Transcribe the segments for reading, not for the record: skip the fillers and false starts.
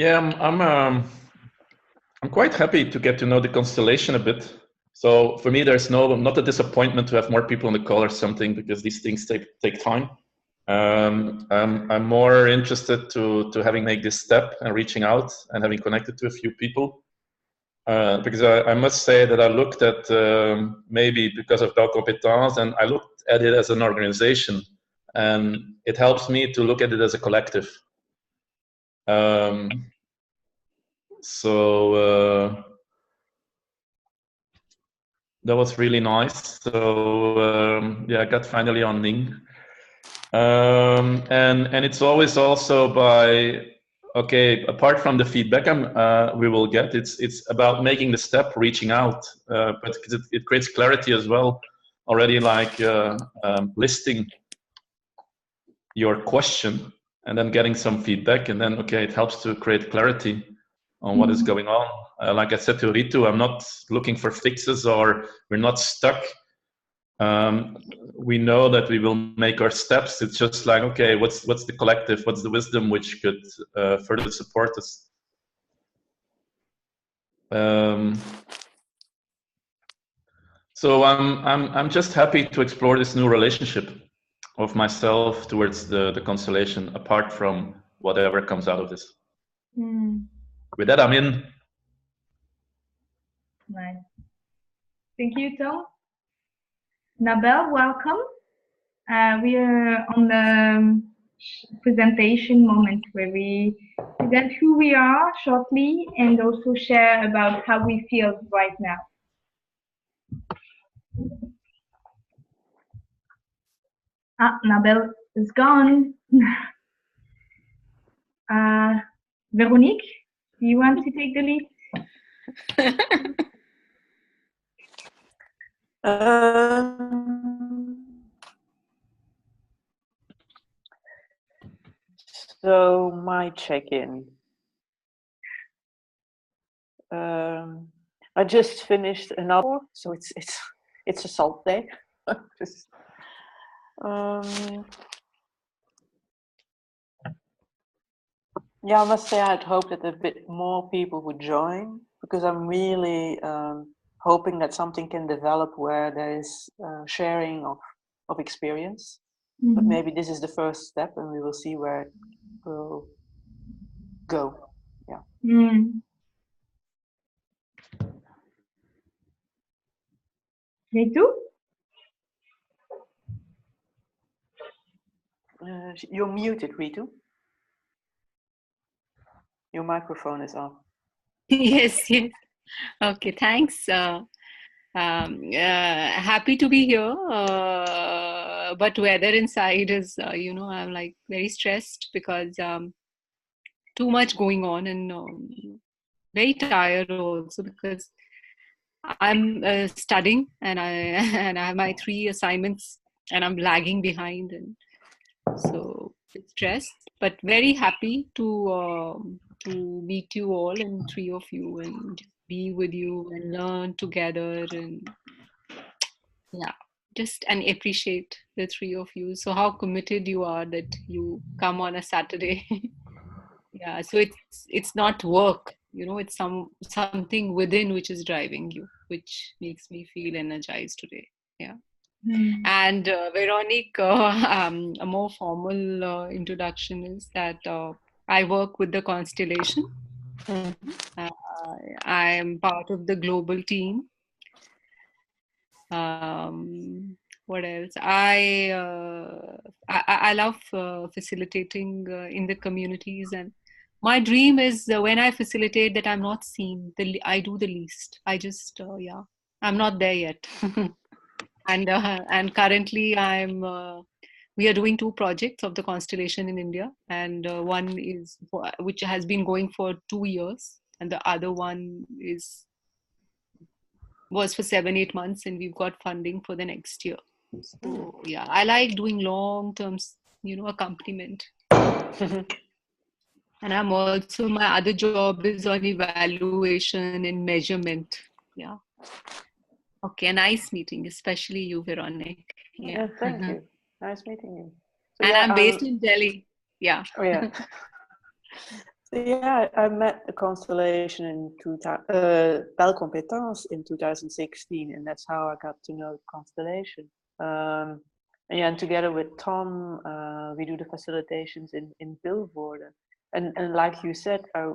Yeah, I'm quite happy to get to know the constellation a bit. So for me, there's not a disappointment to have more people on the call or something, because these things take time. I'm more interested to having made this step and reaching out and having connected to a few people. Because I must say that I looked at maybe because of Bell Compétence, and I looked at it as an organization, and it helps me to look at it as a collective. So that was really nice. So yeah, I got finally on Ning, and it's always also by, okay, apart from the feedback we will get, it's about making the step, reaching out, but it creates clarity as well. Already, like listing your question and then getting some feedback, and then okay, it helps to create clarity on what is going on. Like I said to Ritu, I'm not looking for fixes, or we're not stuck. We know that we will make our steps. It's just like, okay, what's the collective, what's the wisdom which could further support us. So I'm just happy to explore this new relationship of myself towards the constellation, apart from whatever comes out of this. With that, I'm in. Nice. Thank you, Tom. Nabel, welcome. We are on the presentation moment where we present who we are shortly and also share about how we feel right now. Nabel is gone. Veronique, do you want to take the lead? So my check-in. I just finished another, so it's a SALT day. Yeah, I must say I'd hoped that a bit more people would join, because I'm really hoping that something can develop where there is sharing of experience. But maybe this is the first step, and we will see where it will go. Yeah. Ritu? You're muted, Ritu. Your microphone is off. Yes. Okay, thanks. Happy to be here, but weather inside is, I'm like very stressed because too much going on, and very tired also because I'm studying and I have my 3 assignments and I'm lagging behind, and so it's stressed, but very happy to meet you all, and 3 of you, and be with you and learn together, and yeah, just and appreciate the 3 of you. So how committed you are that you come on a Saturday. Yeah, so it's not work, it's something within which is driving you, which makes me feel energized today. Yeah. And Veronique, a more formal introduction is that I work with the Constellation. I am part of the global team. What else? I love facilitating in the communities, and my dream is when I facilitate that I'm not seen. I do the least. I just I'm not there yet. And currently we are doing 2 projects of the Constellation in India, and one is which has been going for 2 years, and the other one was for 7-8 months, and we've got funding for the next year. So yeah, I like doing long-term, accompaniment. And I'm also, my other job is on evaluation and measurement. Yeah. Okay, nice meeting, especially you, Veronique. Yeah, thank you. Nice meeting you. So, and I'm based in Delhi. Yeah. Oh, yeah. So yeah, I met the Constellation in Belle Compétence in 2016, and that's how I got to know Constellation. And yeah, and together with Tom, we do the facilitations in Vilvoorde. And like you said, I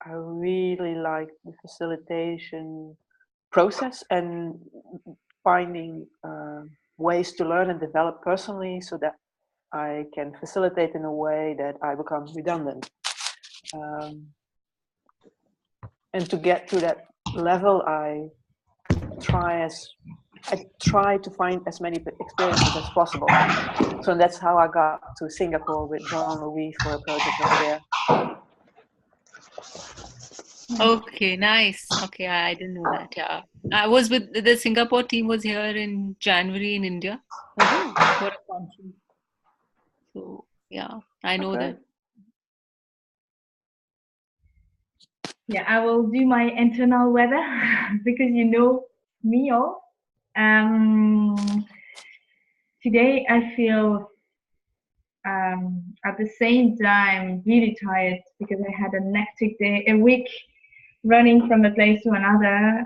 really like the facilitation process and finding ways to learn and develop personally so that I can facilitate in a way that I become redundant. And to get to that level, I try to find as many experiences as possible. So that's how I got to Singapore with Jean-Louis for a project over there. Okay, nice. Okay, I didn't know that. Yeah, I was with the Singapore team was here in January in India for a conference. So yeah, I know Okay. that. Yeah, I will do my internal weather because you know me all. Today I feel at the same time really tired because I had a hectic day, a week running from a place to another.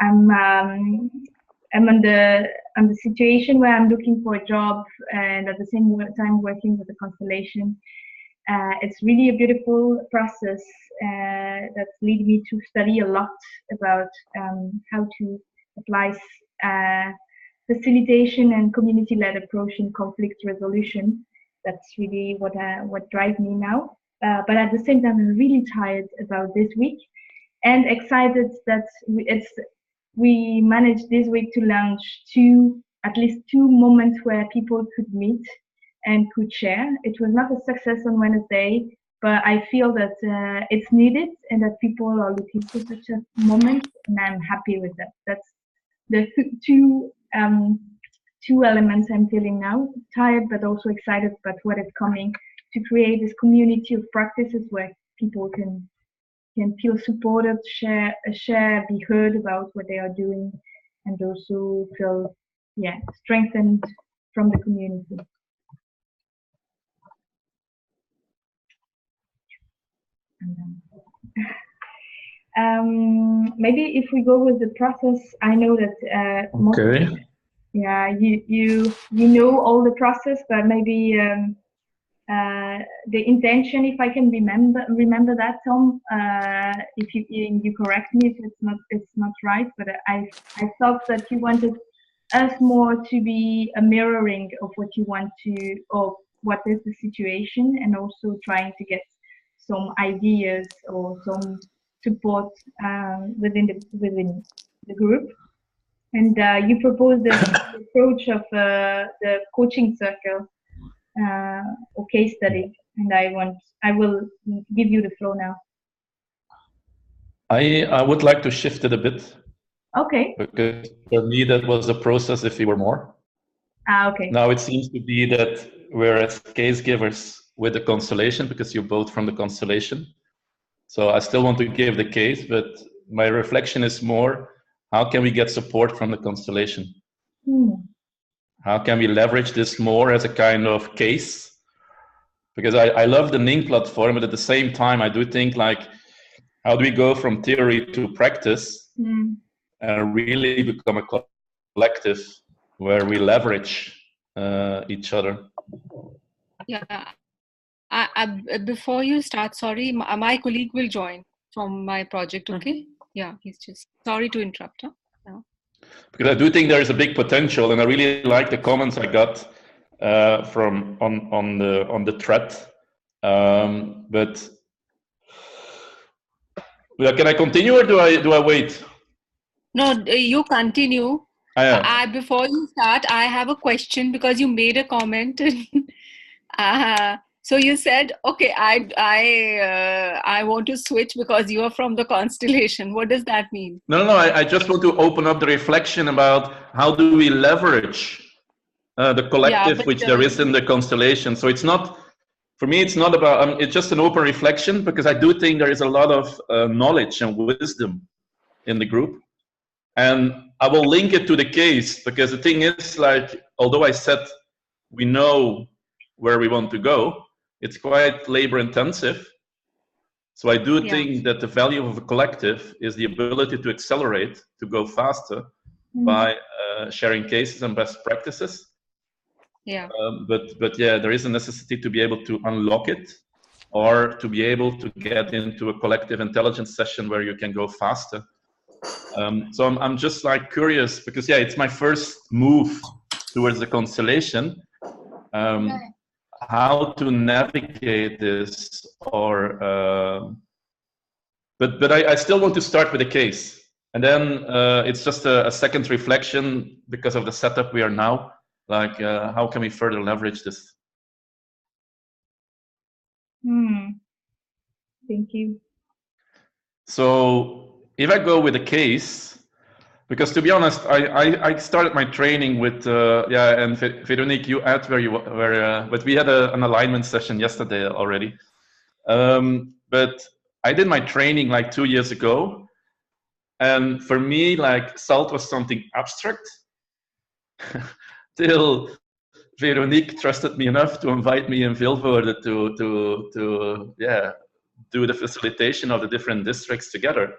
I'm on the situation where I'm looking for a job and at the same time working with the Constellation. It's really a beautiful process that's led me to study a lot about how to apply facilitation and community-led approach in conflict resolution. That's really what drives me now. But at the same time, I'm really tired about this week and excited that we managed this week to launch at least two moments where people could meet and could share. It was not a success on Wednesday, but I feel that it's needed and that people are looking for such a moment, and I'm happy with that. That's the two elements I'm feeling now: tired, but also excited about what is coming to create this community of practices where people can feel supported, share, be heard about what they are doing, and also feel strengthened from the community. Maybe if we go with the process, I know that you know all the process, but maybe the intention, if I can remember that, Tom, if you correct me if it's not right, but I thought that you wanted us more to be a mirroring of what you want to, or what is the situation, and also trying to get some ideas or some support within the group. And you proposed the approach of the coaching circle or case study, and I will give you the floor now. I would like to shift it a bit. Okay. Because for me that was a process if we were more. Okay. Now it seems to be that we're as case givers with the Constellation, because you're both from the Constellation. So I still want to give the case, but my reflection is more, how can we get support from the Constellation? How can we leverage this more as a kind of case? Because I love the Ning platform, but at the same time, I do think like, how do we go from theory to practice and really become a collective where we leverage each other? Yeah. Before you start, sorry, my colleague will join from my project, okay? Yeah, he's just, sorry to interrupt. Huh? Yeah. Because I do think there is a big potential, and I really like the comments I got from on the thread. But can I continue, or do I wait? No, you continue. Yeah. Before you start, I have a question, because you made a comment. So you said, okay, I want to switch because you are from the Constellation. What does that mean? No. I just want to open up the reflection about how do we leverage the collective which there is in the Constellation. So it's not, for me, it's not about, it's just an open reflection, because I do think there is a lot of knowledge and wisdom in the group. And I will link it to the case, because the thing is, like, although I said we know where we want to go, it's quite labor intensive. So I do think that the value of a collective is the ability to accelerate, to go faster by sharing cases and best practices. Yeah. But yeah, there is a necessity to be able to unlock it, or to be able to get into a collective intelligence session where you can go faster. So I'm just like curious, because yeah, it's my first move towards the Constellation. How to navigate this, or but I still want to start with a case, and then it's just a second reflection because of the setup we are now. Like, how can we further leverage this? Thank you. So if I go with a case, because to be honest, I started my training with yeah, and Veronique, you add where you were, but we had an alignment session yesterday already. But I did my training like 2 years ago, and for me, like, SALT was something abstract till Veronique trusted me enough to invite me in Vilvoorde to yeah, do the facilitation of the different districts together.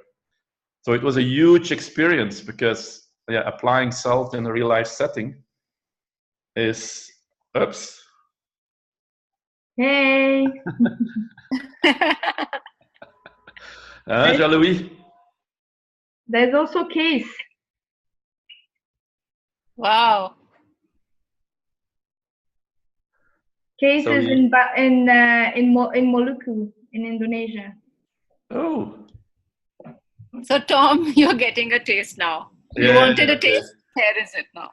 So it was a huge experience, because yeah, applying SALT in a real life setting is, oops. Hey. Jean-Louis. There's also case. Wow. Cases in Maluku in Indonesia. Oh. So Tom, you're getting a taste now. You wanted a taste. Here is it now.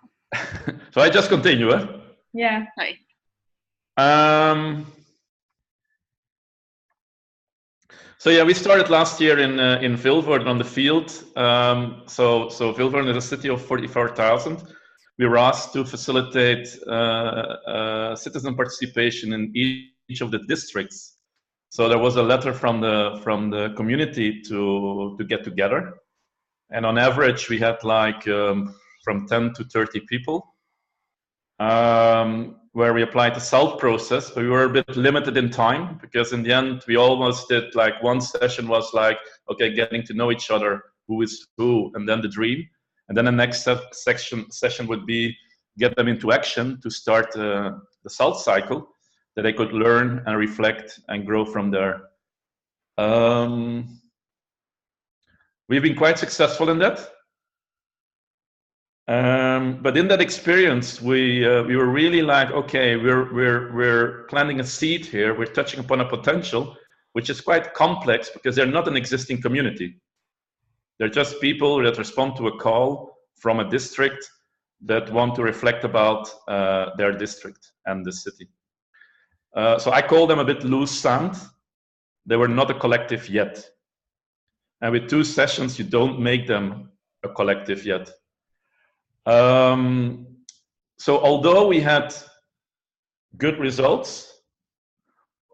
So I just continue, huh? Yeah. Right. So yeah, we started last year in Vilvoorde on the field. So Vilvoorde is a city of 44,000. We were asked to facilitate citizen participation in each of the districts. So there was a letter from the community to get together, and on average we had like from 10 to 30 people, where we applied the SALT process, but we were a bit limited in time, because in the end we almost did like one session was like, okay, getting to know each other, who is who, and then the dream, and then the next session would be get them into action to start the SALT cycle, that they could learn and reflect and grow from there. We've been quite successful in that. But in that experience, we were really like, okay, we're planting a seed here. We're touching upon a potential, which is quite complex, because they're not an existing community. They're just people that respond to a call from a district that want to reflect about their district and the city. So I call them a bit loose sand. They were not a collective yet. And with 2 sessions, you don't make them a collective yet. So although we had good results,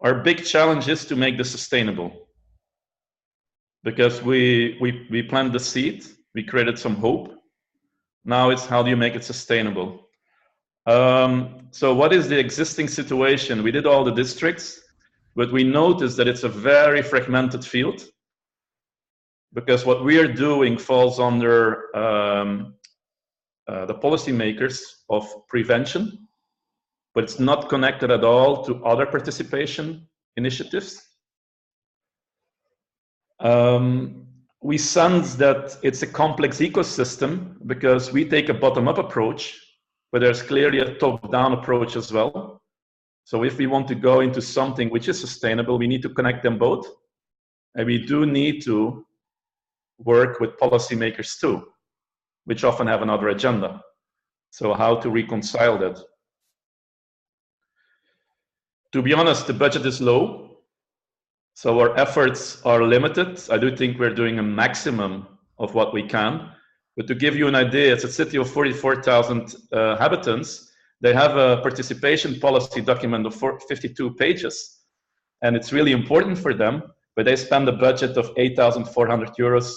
our big challenge is to make this sustainable. Because we planted the seed, we created some hope. Now it's how do you make it sustainable? So what is the existing situation? We did all the districts, but we noticed that it's a very fragmented field, because what we are doing falls under the policymakers of prevention, but it's not connected at all to other participation initiatives. We sense that it's a complex ecosystem, because we take a bottom-up approach, but there's clearly a top-down approach as well. So if we want to go into something which is sustainable, we need to connect them both. And we do need to work with policymakers too, which often have another agenda. So how to reconcile that? To be honest, the budget is low, so our efforts are limited. I do think we're doing a maximum of what we can. But to give you an idea, it's a city of 44,000 inhabitants. They have a participation policy document of 52 pages. And it's really important for them, but they spend a budget of 8,400 euros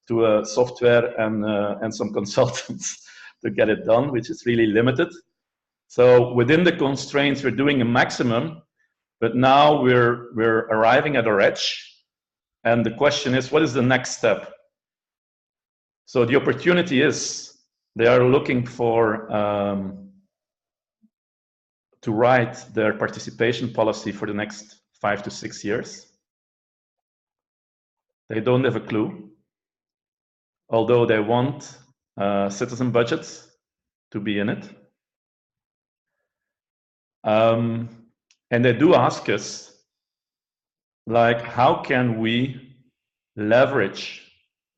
to software and some consultants to get it done, which is really limited. So within the constraints, we're doing a maximum, but now we're arriving at our edge, And the question is, what is the next step? So the opportunity is, they are looking for to write their participation policy for the next 5 to 6 years. They don't have a clue, although they want citizen budgets to be in it. And they do ask us, like, how can we leverage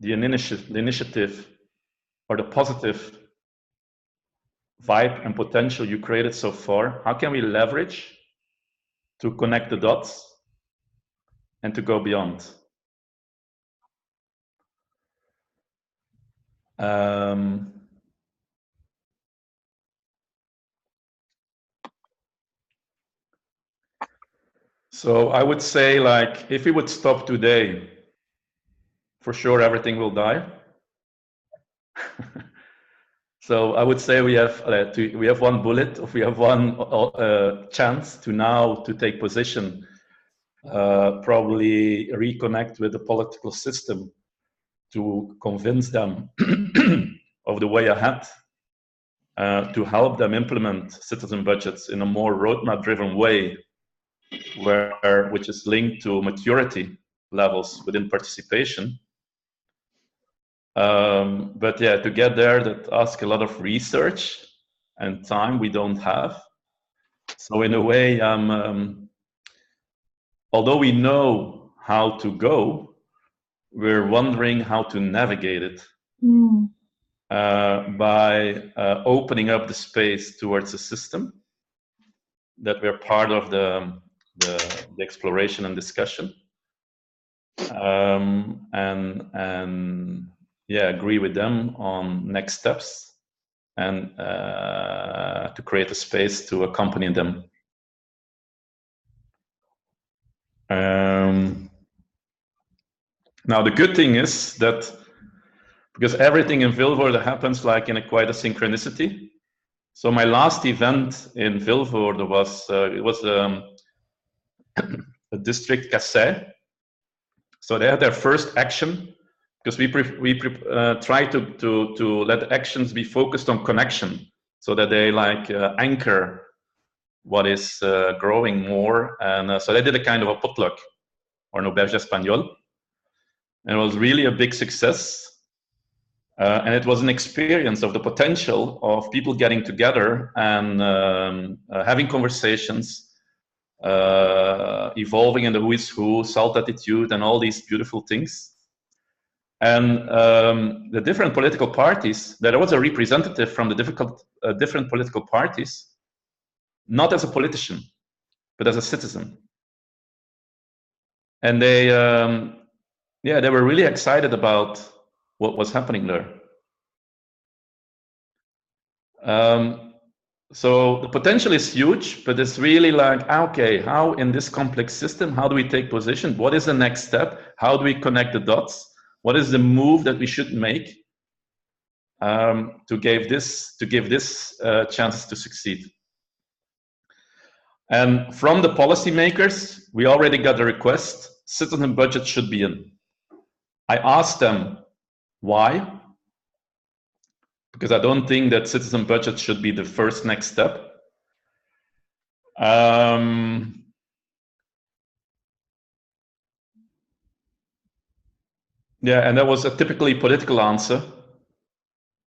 the initiative or the positive vibe and potential you created so far? How can we leverage to connect the dots and to go beyond? So I would say, like, if we would stop today, for sure everything will die. So I would say we have one bullet, or we have one chance to now to take position, probably reconnect with the political system to convince them of the way ahead, to help them implement citizen budgets in a more roadmap-driven way, which is linked to maturity levels within participation. But yeah, to get there, that asks a lot of research and time we don't have. So in a way, although we know how to go, we're wondering how to navigate it by opening up the space towards a system that we're part of the exploration and discussion, and yeah, agree with them on next steps, and to create a space to accompany them. Now the good thing is that because everything in Vilvoorde happens like in quite a synchronicity. So my last event in Vilvoorde was it was a district Kassei. So they had their first action, because we try to let actions be focused on connection, so that they like anchor what is growing more. And so they did a kind of a potluck, or an auberge espagnole, and it was really a big success. And it was an experience of the potential of people getting together and having conversations, evolving in the who is who, SALT attitude, and all these beautiful things. And the different political parties, there was a representative from the different political parties, not as a politician, but as a citizen. And they, yeah, they were really excited about what was happening there. So the potential is huge, but it's really like, okay, how in this complex system, how do we take position? What is the next step? How do we connect the dots? What is the move that we should make to give this chances to succeed? And from the policymakers, we already got a request: citizen budget should be in. I asked them why, because I don't think that citizen budget should be the first next step. Yeah, and that was a typically political answer.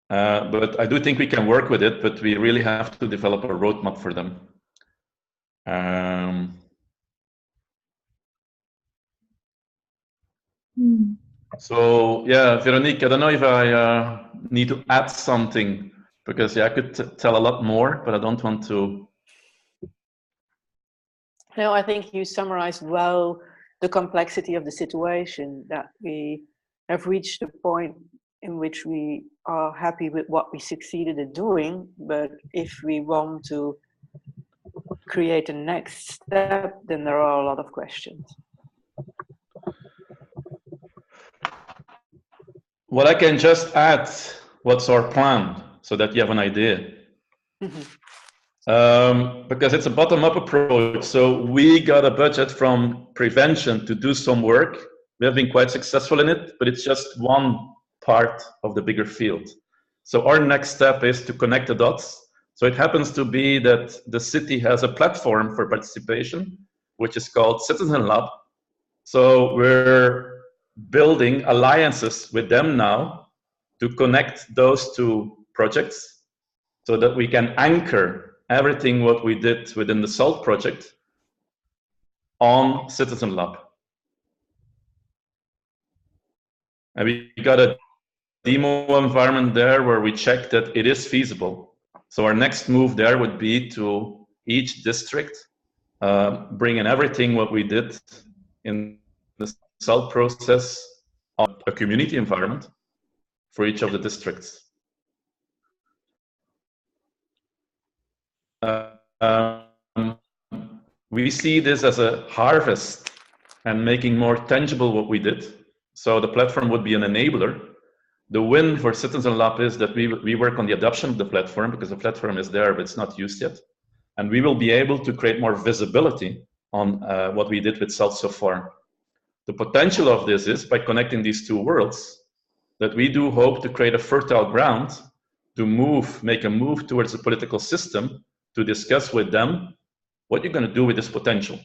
But I do think we can work with it, but we really have to develop a roadmap for them. So yeah, Veronique, I don't know if I need to add something, because yeah, I could tell a lot more, but I don't want to. No, I think you summarized well the complexity of the situation, that we have reached a point in which we are happy with what we succeeded in doing, but if we want to create a next step, then there are a lot of questions. What I can just add, what's our plan, so that you have an idea. Because it's a bottom-up approach, so we got a budget from prevention to do some work We have been quite successful in it, but it's just one part of the bigger field. So our next step is to connect the dots. So it happens to be that the city has a platform for participation, which is called Citizen Lab. So we're building alliances with them now to connect those two projects so that we can anchor everything what we did within the SALT project on Citizen Lab. And we got a demo environment there where we check that it is feasible. So our next move there would be to each district bring in everything what we did in the SALT process on a community environment for each of the districts. We see this as a harvest and making more tangible what we did. So the platform would be an enabler. The win for Citizen Lab is that we work on the adoption of the platform because the platform is there, but it's not used yet. And we will be able to create more visibility on what we did with SALT so far. The potential of this is by connecting these two worlds that we do hope to create a fertile ground to make a move towards the political system to discuss with them what you're going to do with this potential.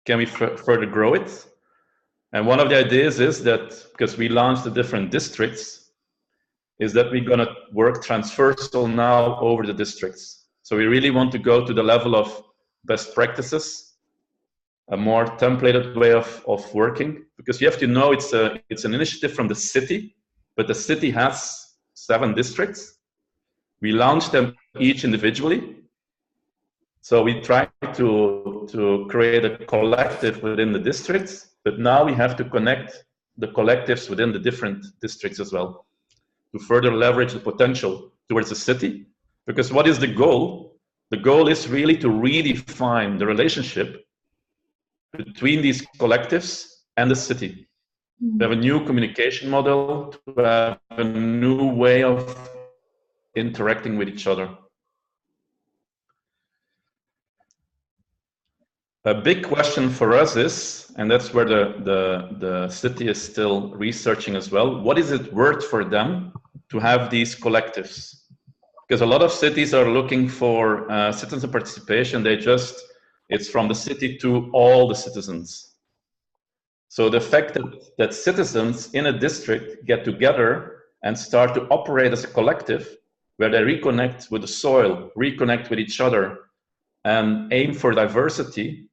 Can we further grow it? And one of the ideas is that, because we launched the different districts, is that we're going to work transversal now over the districts. So we really want to go to the level of best practices, a more templated way of working, because you have to know it's an initiative from the city, but the city has 7 districts. We launched them each individually. So we try to create a collective within the districts, but now we have to connect the collectives within the different districts as well to further leverage the potential towards the city. Because what is the goal? The goal is really to redefine the relationship between these collectives and the city. We have a new communication model, to have a new way of interacting with each other. A big question for us is, and that's where the city is still researching as well, what is it worth for them to have these collectives? Because a lot of cities are looking for citizen participation. It's from the city to all the citizens. So the fact that citizens in a district get together and start to operate as a collective, where they reconnect with the soil, reconnect with each other, and aim for diversity,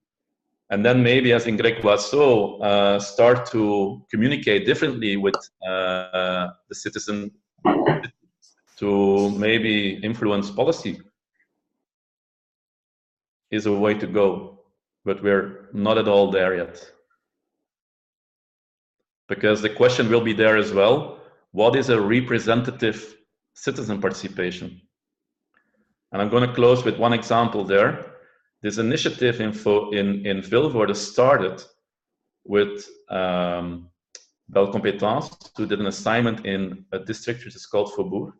and then maybe, as in Greg Boisseau, start to communicate differently with the citizen to maybe influence policy, is a way to go. But we're not at all there yet. Because the question will be there as well, what is a representative citizen participation? And I'm going to close with one example there. This initiative in Vilvoorde started with Belle Compétence, who did an assignment in a district which is called Faubourg.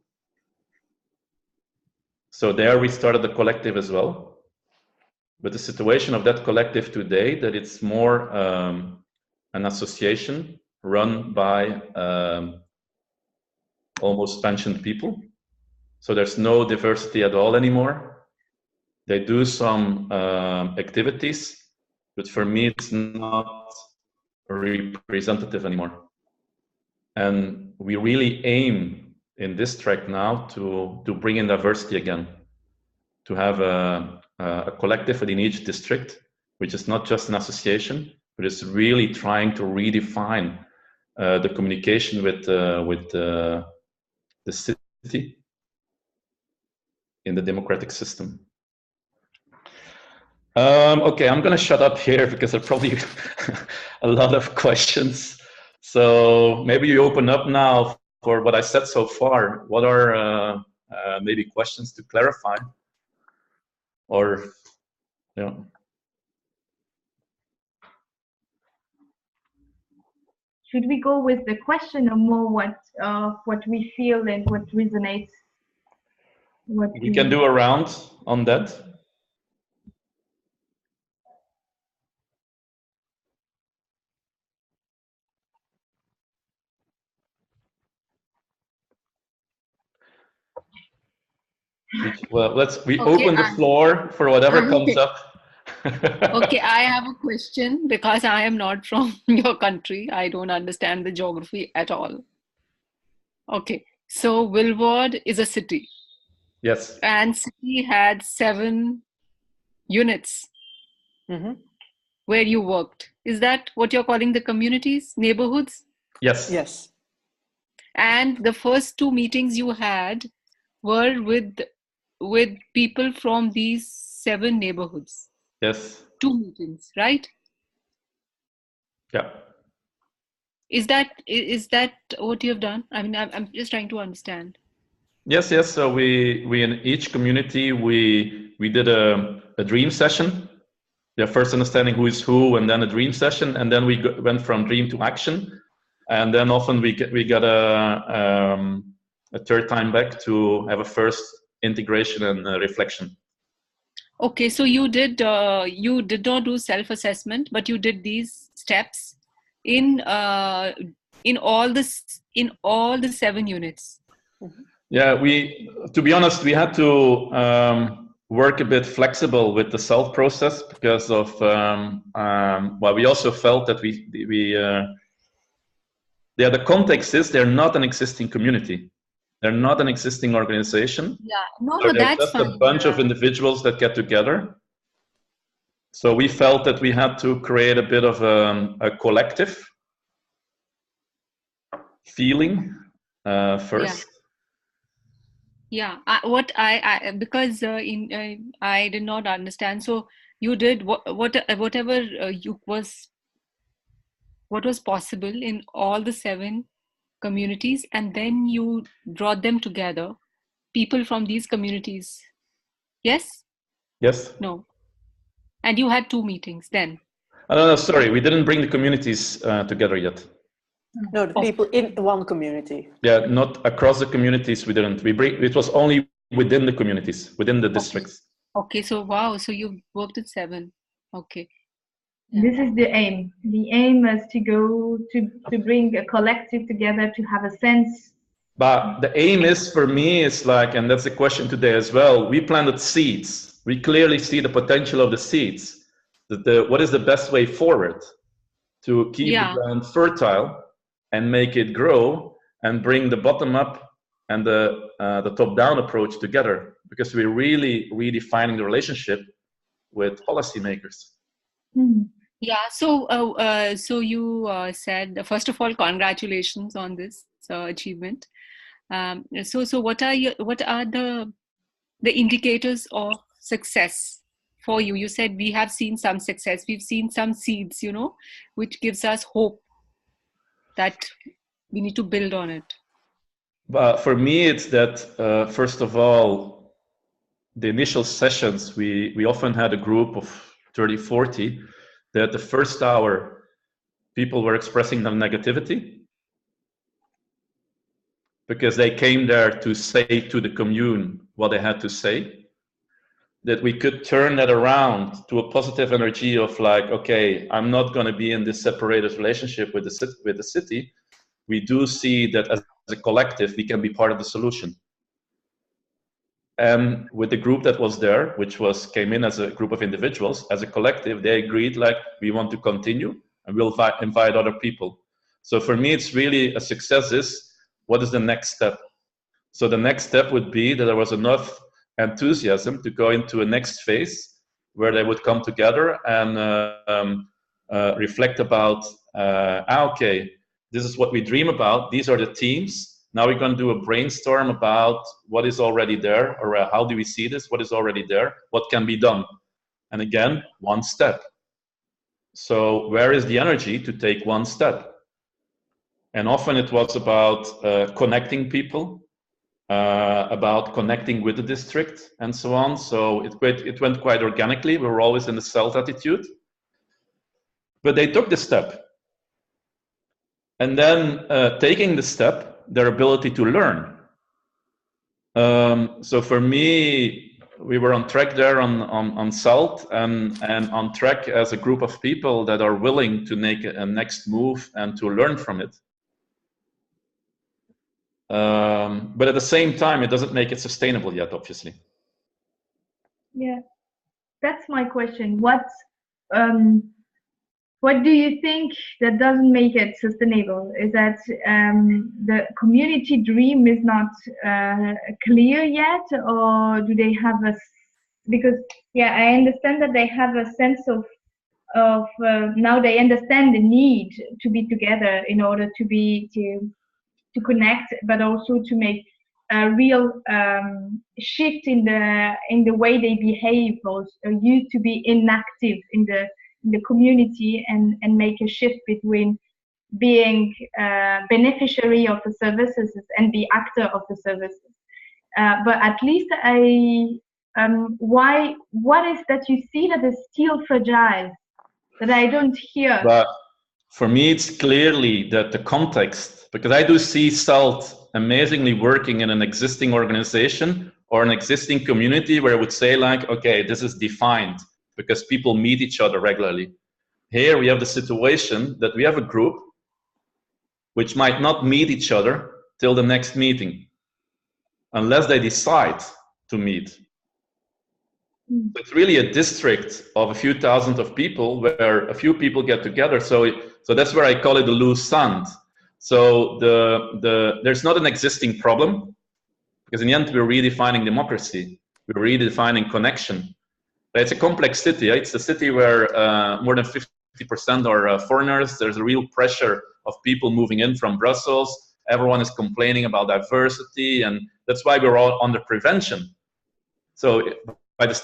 So there we started the collective as well. But the situation of that collective today, that it's more an association run by almost pensioned people. So there's no diversity at all anymore. They do some activities, but for me, it's not representative anymore. And we really aim in this track now to bring in diversity again, to have a collective within each district, which is not just an association, but it's really trying to redefine the communication with the city in the democratic system. Okay, I'm going to shut up here because there are probably a lot of questions. So maybe you open up now for what I said so far. What are maybe questions to clarify? Or, you know. Should we go with the question or more what we feel and what resonates? We can do a round on that. Well, we Okay, open the floor for whatever comes okay. up. Okay, I have a question because I am not from your country. I don't understand the geography at all. Okay, so Vilvoorde is a city, Yes. and city had 7 units where you worked. Is that what you're calling the communities, neighborhoods? Yes. Yes. And the first 2 meetings you had were with people from these 7 neighborhoods. Yes. 2 meetings, right? Yeah. Is that what you have done? I mean, I'm just trying to understand. Yes, yes. So we in each community we did a dream session. Yeah, first understanding who is who, and then a dream session, and then we went from dream to action, and then often we got a third time back to have a first integration and reflection. Okay, so you did not do self-assessment, but you did these steps in all the 7 units. Yeah, to be honest, we had to work a bit flexible with the SALT process because of well, we also felt that the context is they're not an existing community. They're not an existing organization. Yeah, no, So they're that's just a fine. bunch of individuals that get together. So we felt that we had to create a bit of a collective feeling first. Yeah, because I did not understand. So you did whatever what was possible in all the 7 communities, and then you brought them together, people from these communities. Yes? Yes. No. And you had 2 meetings then. No, sorry, we didn't bring the communities together yet. No, the people in one community. Yeah, not across the communities. We didn't. It was only within the communities, within the districts. Okay, so wow, so you worked at 7. Okay. This is the aim. The aim is to go to bring a collective together to have a sense. But the aim is, for me, is like, and that's the question today as well. We planted seeds. We clearly see the potential of the seeds. What is the best way forward to keep the ground fertile and make it grow and bring the bottom up and the top down approach together, because we're really redefining the relationship with policymakers. Mm-hmm. Yeah, so so you said, first of all, congratulations on this achievement. So what are the indicators of success for you? You said we have seen some success, we've seen some seeds, which gives us hope that we need to build on it. But for me, it's that first of all, the initial sessions, we often had a group of 30, 40, that the first hour, people were expressing their negativity because they came there to say to the commune what they had to say. That we could turn that around to a positive energy of like, okay, I'm not going to be in this separated relationship with the city. We do see that as a collective, we can be part of the solution. And with the group that was there, which came in as a group of individuals, as a collective, they agreed like, we want to continue and we'll invite other people. So for me, it's really a success is, what is the next step? So the next step would be that there was enough enthusiasm to go into a next phase where they would come together and reflect about, okay, this is what we dream about. These are the teams. Now we're going to do a brainstorm about what is already there, or how do we see this? What is already there? What can be done? And again, one step. So where is the energy to take one step? And often it was about connecting people, about connecting with the district and so on. So it went quite organically. We were always in the SALT attitude. But they took the step. And then taking the step, their ability to learn. So for me, we were on track there on SALT and on track as a group of people that are willing to make a next move and to learn from it. But at the same time, it doesn't make it sustainable yet, obviously. Yeah, that's my question. What do you think that doesn't make it sustainable? Is that the community dream is not clear yet, or do they have a? Because yeah, I understand that they have a sense of now they understand the need to be together in order to connect, but also to make a real shift in the way they behave. Also, used to be inactive in the community and make a shift between being beneficiary of the services and the actor of the services. But at least what is that you see that is still fragile that I don't hear? But for me, it's clearly that the context, because I do see SALT amazingly working in an existing organization or an existing community where I would say like, okay, this is defined because people meet each other regularly. Here we have the situation that we have a group which might not meet each other till the next meeting, unless they decide to meet. It's really a district of a few thousand of people where a few people get together. So that's where I call it the loose sand. So there's not an existing problem, because in the end we're redefining democracy, we're redefining connection. But it's a complex city. It's a city where more than 50% are foreigners. There's a real pressure of people moving in from Brussels. Everyone is complaining about diversity, and that's why we're all under prevention. So by the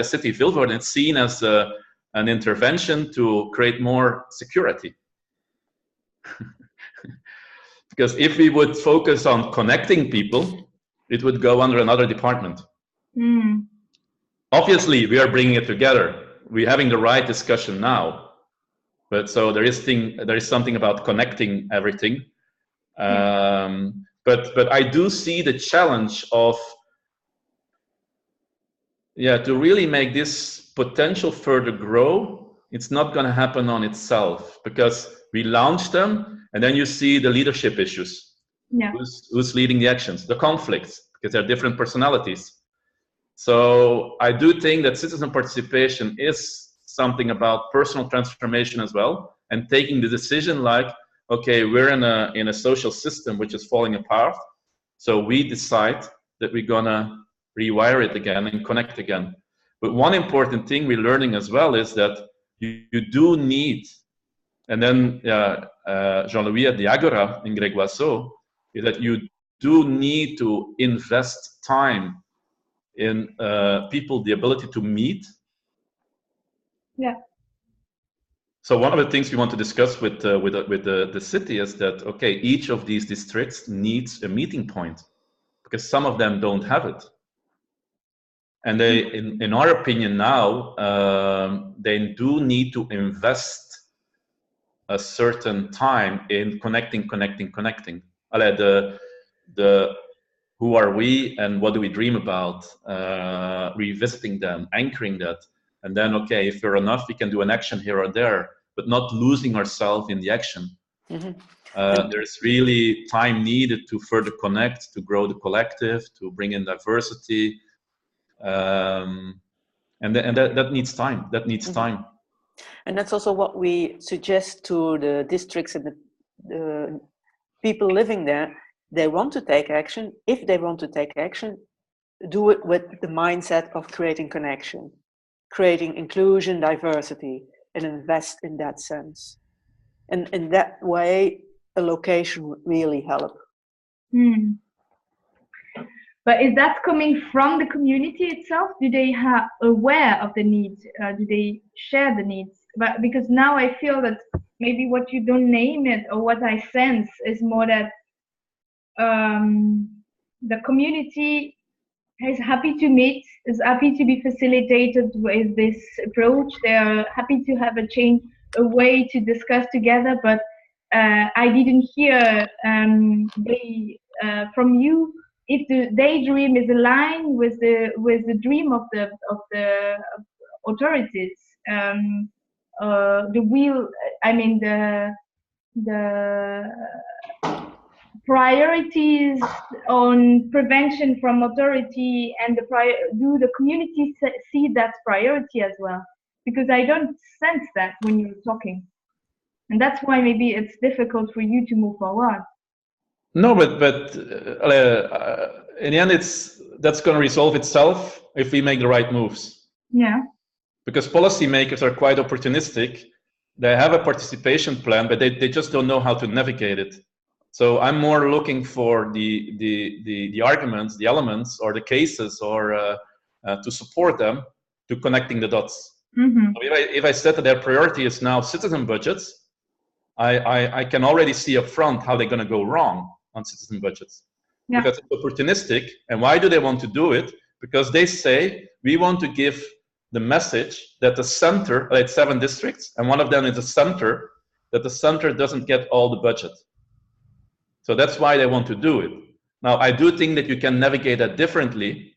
city of Vilvoorde, it's seen as an intervention to create more security. Because if we would focus on connecting people, it would go under another department. Obviously, we are bringing it together. We're having the right discussion now. But so there is something about connecting everything. But I do see the challenge of, to really make this potential further grow. It's not going to happen on itself, because we launch them and then you see the leadership issues. Yeah. Who's leading the actions, the conflicts, because there are different personalities. So I do think that citizen participation is something about personal transformation as well, and taking the decision like, okay, we're in a social system which is falling apart, so we decide that we're gonna rewire it again and connect again. But one important thing we're learning as well is that you do need, and then Jean-Louis at the Agora in Grégoiseau, is that you do need to invest time in people, the ability to meet. Yeah. So one of the things we want to discuss with the city is that, okay, each of these districts needs a meeting point, because some of them don't have it. And they, in our opinion now, they do need to invest a certain time in connecting. The who are we and what do we dream about, revisiting them, anchoring that. And then, okay, if we're enough, we can do an action here or there, but not losing ourselves in the action. There's really time needed to further connect, to grow the collective, to bring in diversity. And that needs time. That needs time. And that's also what we suggest to the districts and the people living there. They want to take action. If they want to take action, do it with the mindset of creating connection, creating inclusion, diversity, and invest in that sense. And in that way, a location would really help. But is that coming from the community itself? Do they have aware of the needs? Do they share the needs? But because now I feel that maybe what you don't name it, or what I sense, is more that the community is happy to meet, is happy to be facilitated with this approach. They are happy to have a way to discuss together. But I didn't hear from you if the daydream is aligned with the dream of the authorities. The will, I mean the priorities on prevention from authority, and do the community see that priority as well? Because I don't sense that when you're talking, and that's why maybe it's difficult for you to move forward. No, but in the end, that's going to resolve itself if we make the right moves. Yeah. Because policymakers are quite opportunistic. They have a participation plan, but they just don't know how to navigate it. So I'm more looking for the arguments, the elements, or the cases, or to support them to connecting the dots. Mm-hmm. So if I said that their priority is now citizen budgets, I can already see up front how they're going to go wrong on citizen budgets. Yeah. Because it's opportunistic. And why do they want to do it? Because they say, we want to give the message that the center, like 7 districts, and one of them is a center, that the center doesn't get all the budget. So that's why they want to do it. Now, I do think that you can navigate that differently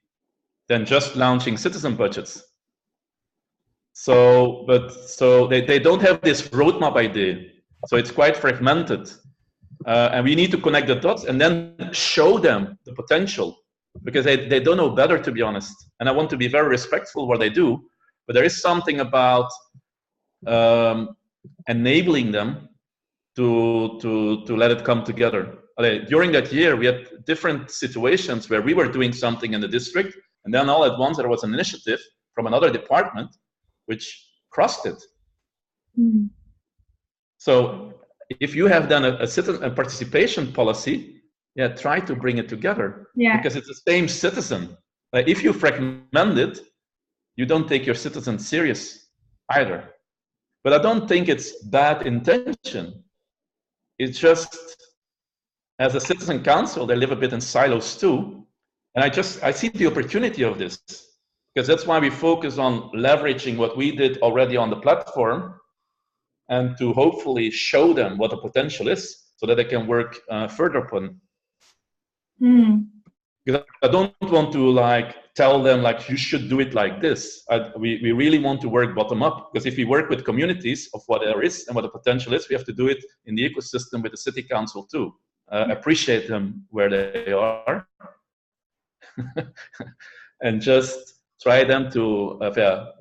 than just launching citizen budgets. So they don't have this roadmap idea. So it's quite fragmented. And we need to connect the dots and then show them the potential, because they don't know better, to be honest. And I want to be very respectful what they do, but there is something about enabling them to let it come together. During that year, we had different situations where we were doing something in the district, and then all at once there was an initiative from another department which crossed it. Mm. So if you have done a citizen participation policy, yeah, try to bring it together. Yeah. Because it's the same citizen. If you fragment it, you don't take your citizens serious either. But I don't think it's bad intention. It's just, as a citizen council, they live a bit in silos too. And I see the opportunity of this, because that's why we focus on leveraging what we did already on the platform, and to hopefully show them what the potential is, so that they can work further upon. Mm. Because I don't want to tell them you should do it like this. We really want to work bottom up, because if we work with communities of what there is and what the potential is, we have to do it in the ecosystem with the city council too. Appreciate them where they are, and just try them to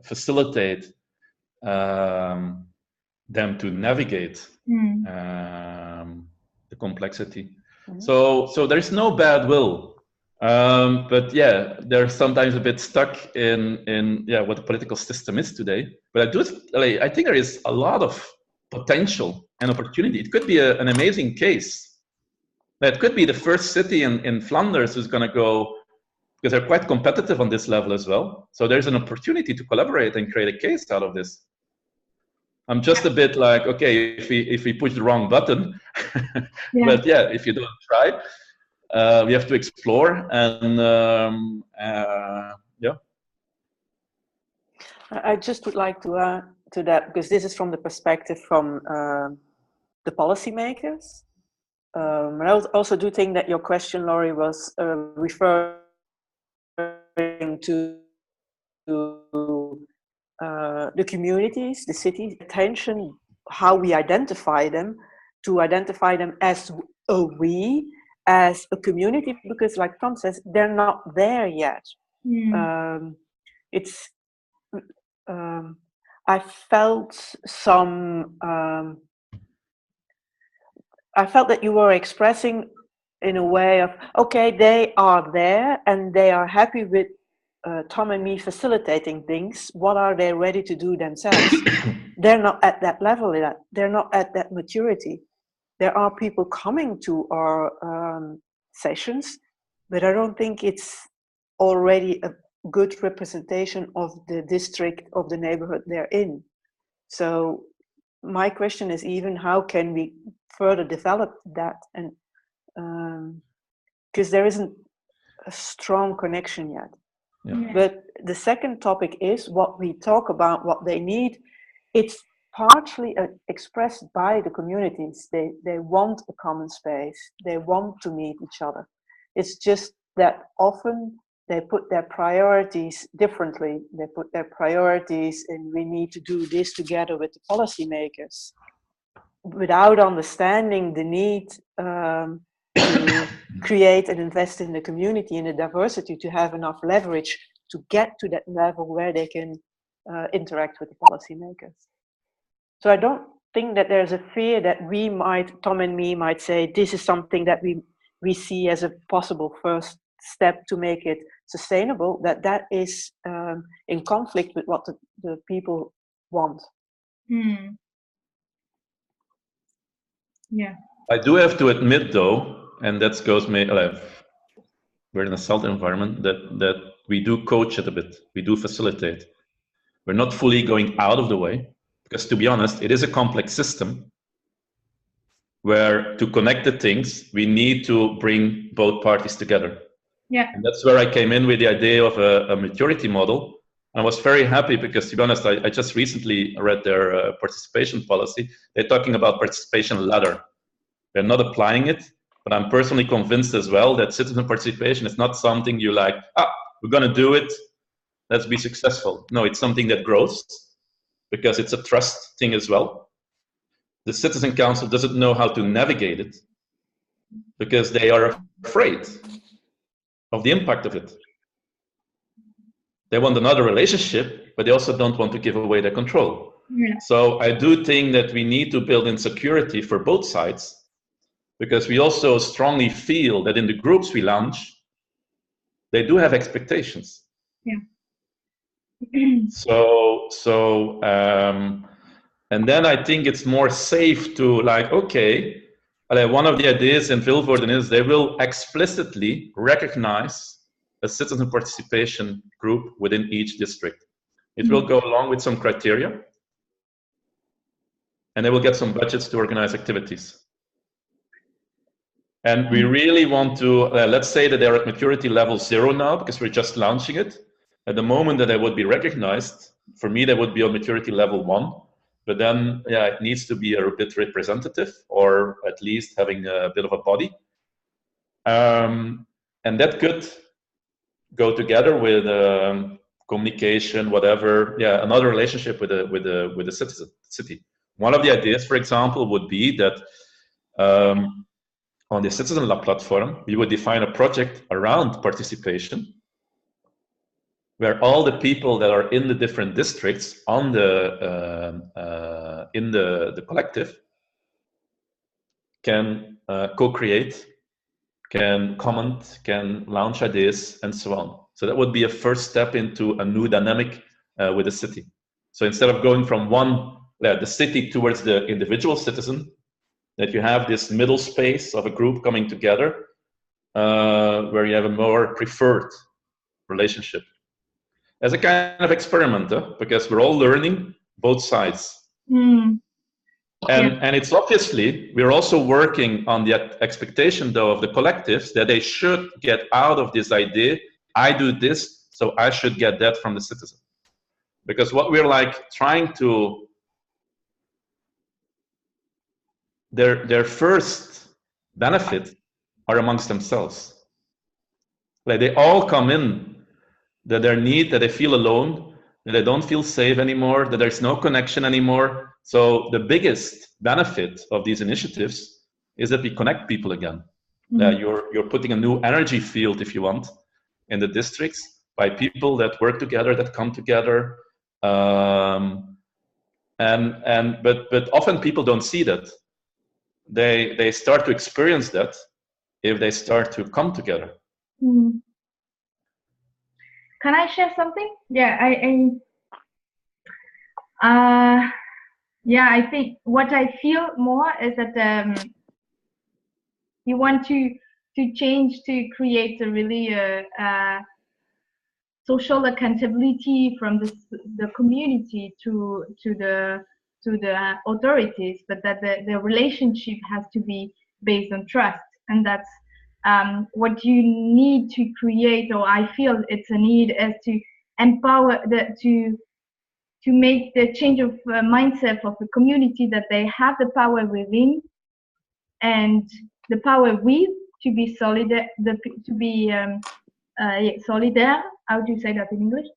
facilitate them to navigate the complexity. Mm-hmm. So there's no bad will, but yeah, they're sometimes a bit stuck in what the political system is today. But I think there is a lot of potential and opportunity. It could be an amazing case. It could be the first city in Flanders who's going to go, because they're quite competitive on this level as well. So there's an opportunity to collaborate and create a case out of this. I'm just a bit okay, if we push the wrong button, yeah. But yeah, if you don't try, we have to explore, and yeah. I just would like to add to that, because this is from the perspective from the policymakers. I also do think that your question, Laurie, was referring to the communities, the cities, attention, how we identify them, to identify them as a we, as a community, because like Tom says, they're not there yet. Mm. I felt that you were expressing in a way of, okay, they are there and they are happy with Tom and me facilitating things. What are they ready to do themselves? They're not at that level yet. They're not at that maturity. There are people coming to our sessions, but I don't think it's already a good representation of the district, of the neighborhood they're in. So my question is even, how can we further develop that? And because there isn't a strong connection yet. Yeah. But the second topic is what we talk about, what they need. It's partially expressed by the communities. They want a common space. They want to meet each other. It's just that often they put their priorities differently. They put their priorities in, we need to do this together with the policymakers, without understanding the need to create and invest in the community and the diversity to have enough leverage to get to that level where they can interact with the policymakers. So I don't think that there's a fear that Tom and me might say, this is something that we see as a possible first step to make it sustainable, that is in conflict with what the people want. Yeah. I do have to admit, though, and that goes, we're in a SALT environment, that we do coach it a bit. We do facilitate. We're not fully going out of the way, because to be honest, it is a complex system where to connect the things, we need to bring both parties together. Yeah. And that's where I came in with the idea of a maturity model. I was very happy because, to be honest, I just recently read their participation policy. They're talking about participation ladder. They're not applying it, but I'm personally convinced as well that citizen participation is not something you like, we're going to do it, let's be successful. No, it's something that grows because it's a trust thing as well. The Citizen Council doesn't know how to navigate it because they are afraid of the impact of it. They want another relationship, but they also don't want to give away their control. Yeah. So I do think that we need to build in security for both sides, because we also strongly feel that in the groups we launch, they do have expectations. Yeah. And then I think it's more safe to okay, one of the ideas in Vilvoorden is they will explicitly recognize a citizen participation group within each district. It will go along with some criteria, and they will get some budgets to organize activities. And we really want to, let's say that they're at maturity level 0 now, because we're just launching it. At the moment that they would be recognized, for me, they would be on maturity level 1. But then, it needs to be a bit representative, or at least having a bit of a body. And that could go together with communication, whatever. Another relationship with the city. One of the ideas, for example, would be that on the Citizen Lab platform, we would define a project around participation, where all the people that are in the different districts on in the collective can co-create, can comment, can launch ideas, and so on. So that would be a first step into a new dynamic with the city. So instead of going from the city towards the individual citizen, that you have this middle space of a group coming together where you have a more preferred relationship. As a kind of experiment, because we're all learning both sides. And it's obviously, we're also working on the expectation, though, of the collectives that they should get out of this idea, I do this, so I should get that from the citizen. Because what we're trying to, their first benefit are amongst themselves. They all come in, that that they feel alone, that they don't feel safe anymore, that there's no connection anymore. So the biggest benefit of these initiatives is that we connect people again. You're putting a new energy field, if you want, in the districts by people that work together, that come together. But often people don't see that. They start to experience that if they start to come together. Can I share something? I think what I feel more is that you want to change, to create a really social accountability from the community to the authorities, but that the relationship has to be based on trust, and that's what you need to create, or I feel it's a need, is to empower to make the change of mindset of the community, that they have the power within and the power with to be solidaire. Solidaire. How do you say that in English?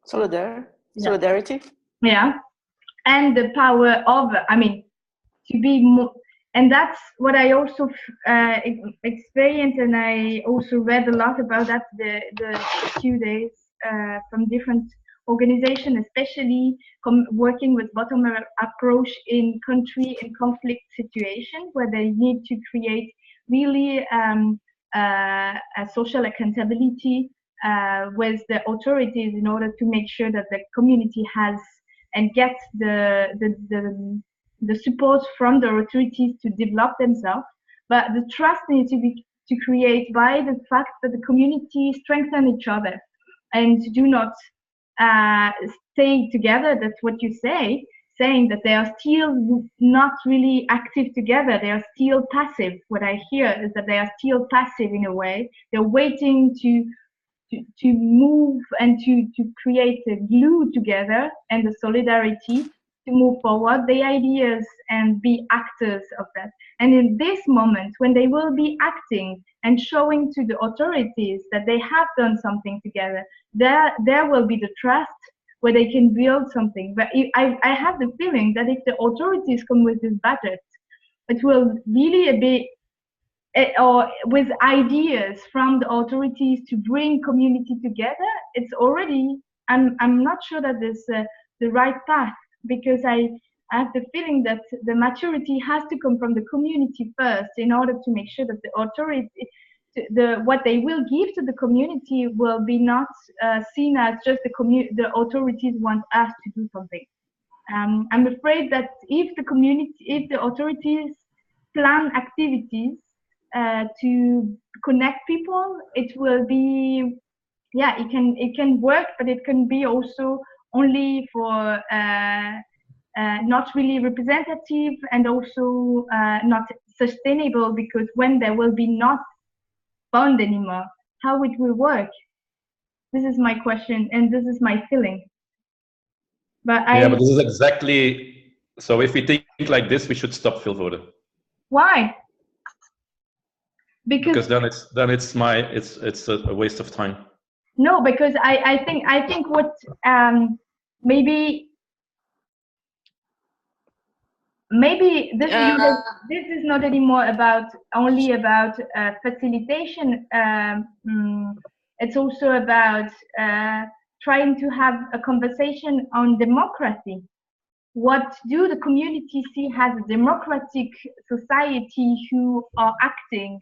Solidaire. Solidarity. Yeah, and the power of, to be more. and that's what I also experienced, and I also read a lot about that the few days from different organizations, especially working with bottom-up approach in country in conflict situations where they need to create really a social accountability with the authorities in order to make sure that the community has and gets the support from the authorities to develop themselves. But the trust needs to be create by the fact that the community strengthen each other and do not stay together. That's what you say, saying that they are still not really active together. They are still passive. What I hear is that they are still passive in a way. They're waiting to move and to create a glue together and the solidarity to move forward the ideas and be actors of that. And in this moment, when they will be acting and showing to the authorities that they have done something together, there will be the trust where they can build something. But I have the feeling that if the authorities come with this budget, it will really be or with ideas from the authorities to bring community together. It's already, I'm not sure that this the right path, because I have the feeling that the maturity has to come from the community first in order to make sure that the authority, what they will give to the community will be not seen as just the authorities want us to do something. I'm afraid that if the authorities plan activities to connect people, it will be, yeah, it can work, but it can be also only for not really representative and also not sustainable, because when there will be not fund anymore, how it will work? This is my question, and this is my feeling. But but this is exactly, so if we think like this, we should stop Vilvoorde. Why? Because then it's a waste of time. No, because I think what maybe this is not anymore only about facilitation. It's also about trying to have a conversation on democracy. What do the community see as a democratic society who are acting?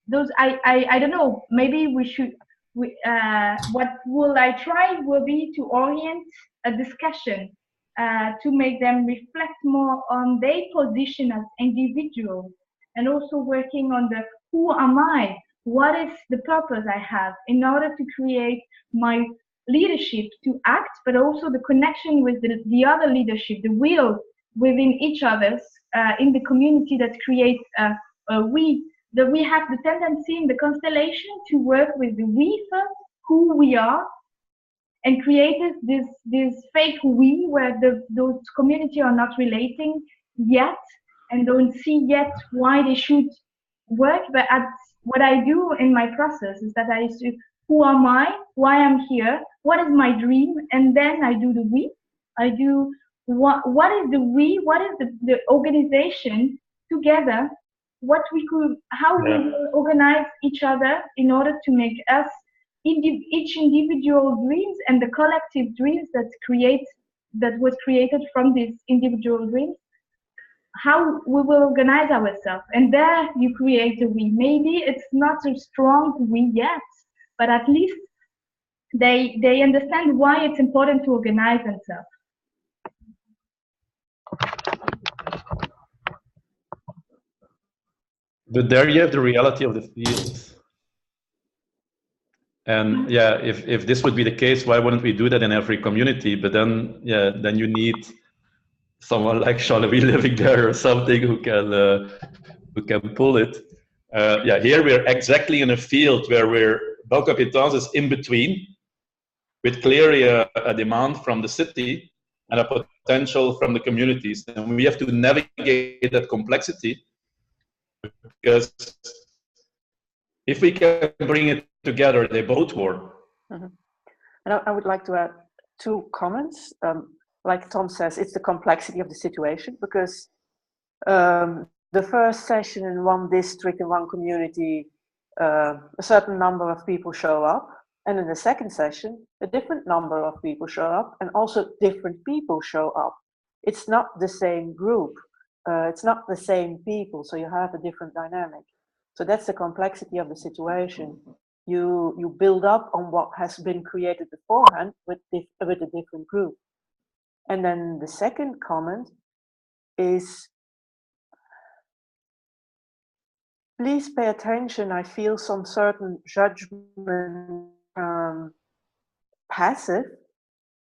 Those I don't know. Maybe we should. What will I try will be to orient a discussion to make them reflect more on their position as individuals, and also working on the who am I? What is the purpose I have in order to create my leadership to act, but also the connection with the other leadership, the will within each other's in the community that creates we have the tendency in the constellation to work with the we first, who we are, and created this fake we where those community are not relating yet and don't see yet why they should work. But what I do in my process is that I say, who am I? Why I'm here? What is my dream? And then I do the we. I do what is the we? What is the organization together? How we will organize each other in order to make us each individual dreams and the collective dreams that was created from these individual dreams, how we will organize ourselves. And there you create a we. Maybe it's not a strong we yet, but at least they understand why it's important to organize themselves. But there you have the reality of the field. And yeah, if this would be the case, why wouldn't we do that in every community? But then, yeah, then you need someone like Charles-Louis living there or something who can pull it. Yeah, here we're exactly in a field where Belgium is in between, with clearly a demand from the city and a potential from the communities. And we have to navigate that complexity, because if we can bring it together, they both work. Mm-hmm. And I would like to add 2 comments. Like Tom says, it's the complexity of the situation, because The first session in one district, in one community, a certain number of people show up. And in the second session, a different number of people show up, and also different people show up. It's not the same group. It's not the same people, so you have a different dynamic. So that's the complexity of the situation. You build up on what has been created beforehand with a different group. And then the second comment is, please pay attention. I feel some certain judgment passive,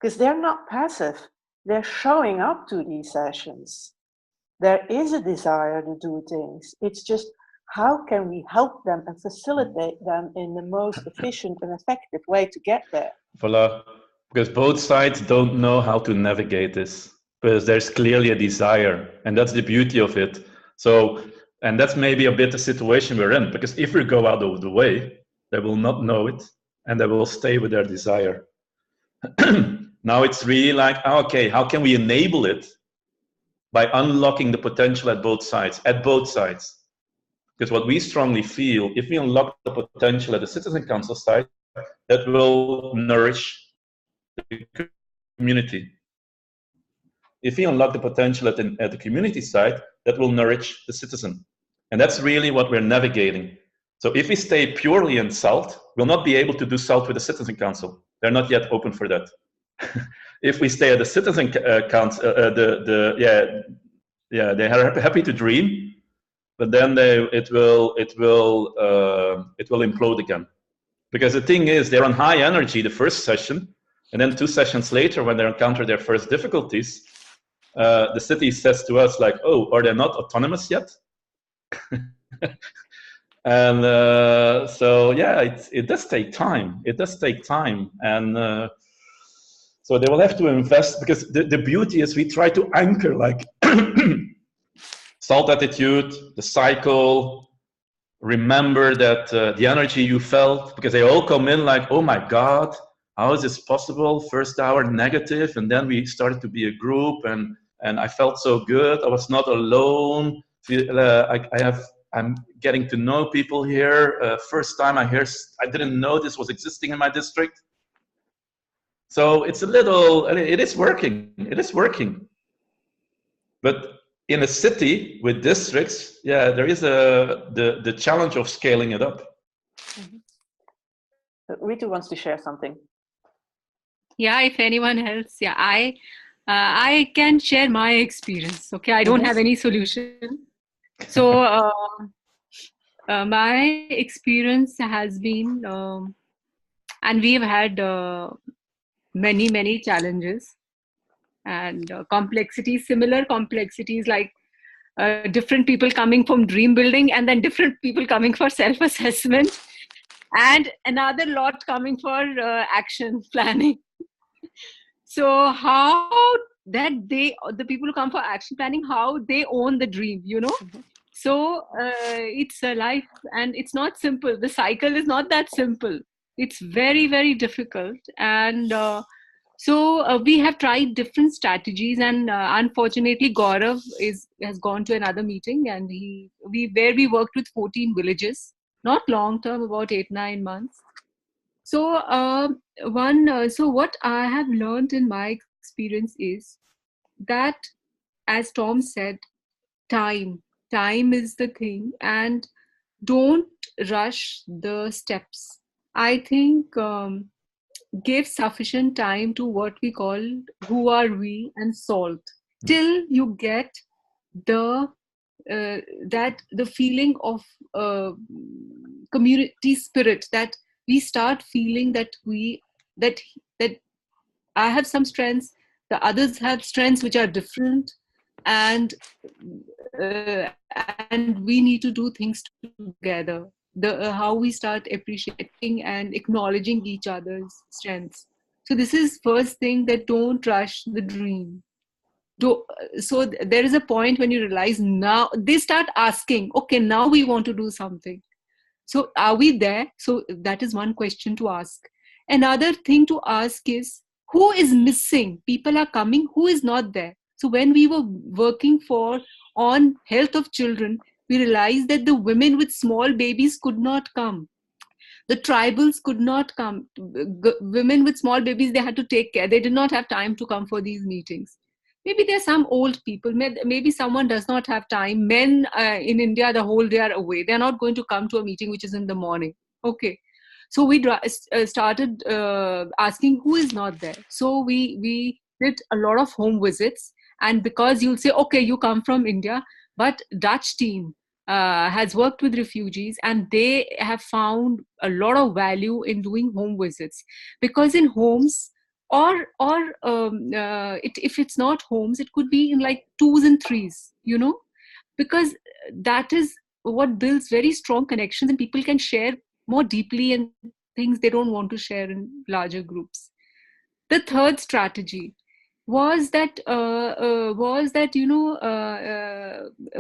because they're not passive. They're showing up to these sessions. There is a desire to do things. It's just, how can we help them and facilitate them in the most efficient and effective way to get there? Voila. Because both sides don't know how to navigate this, because there's clearly a desire, and that's the beauty of it. So, and that's maybe a bit the situation we're in, because if we go out of the way, they will not know it, and they will stay with their desire. Now it's really like, okay, how can we enable it by unlocking the potential at both sides, Because what we strongly feel, if we unlock the potential at the Citizen Council side, that will nourish the community. If we unlock the potential at the community side, that will nourish the citizen. And that's really what we're navigating. So if we stay purely in SALT, we'll not be able to do SALT with the Citizen Council. They're not yet open for that. If we stay at the Citizen Council, they are happy to dream, but then it will implode again. Because the thing is, they're on high energy the first session, and then 2 sessions later, when they encounter their first difficulties, the city says to us, like, oh, are they not autonomous yet? And so, yeah, it does take time. It does take time. And so they will have to invest, because the beauty is we try to anchor, like, SALT attitude, the cycle, remember that the energy you felt, because they all come in like, oh my God, how is this possible? First hour negative, and then we started to be a group, and I felt so good. I was not alone. I'm getting to know people here. First time I didn't know this was existing in my district. So it's it is working. It is working. But in a city with districts, yeah, there is the challenge of scaling it up. Ritu wants to share something. Yeah, if anyone else, yeah, I can share my experience. Okay, I don't have any solution. So my experience has been, and we've had many challenges and complexities, similar complexities, like different people coming from dream building, and then different people coming for self-assessment, and another lot coming for action planning. So how that the people who come for action planning, how they own the dream, you know? So it's a life, and it's not simple. The cycle is not that simple. It's very difficult. And so we have tried different strategies, and unfortunately Gaurav has gone to another meeting, and where we worked with 14 villages, not long term, about 8-9 months. So so what I have learned in my experience is that, as Tom said, time is the thing, and don't rush the steps. I think give sufficient time to what we call who are we and SALT, till you get the feeling of community spirit, that we start feeling that I have some strengths, the others have strengths which are different, and we need to do things together. How we start appreciating and acknowledging each other's strengths. So this is first thing, that don't rush the dream. So there is a point when you realize, now they start asking, okay, now we want to do something. So are we there? So that is one question to ask. Another thing to ask is, who is missing? People are coming, who is not there? So when we were working on health of children, we realized that the women with small babies could not come. The tribals could not come. Women with small babies, they had to take care. They did not have time to come for these meetings. Maybe there's some old people. Maybe someone does not have time. Men in India, the whole day are away. They're not going to come to a meeting which is in the morning. Okay. So we started asking who is not there. So we did a lot of home visits. And because you'll say, okay, you come from India, but Dutch team has worked with refugees, and they have found a lot of value in doing home visits, because in homes, or if it's not homes, it could be in like 2s and 3s, you know, because that is what builds very strong connections, and people can share more deeply and things they don't want to share in larger groups. The third strategy was that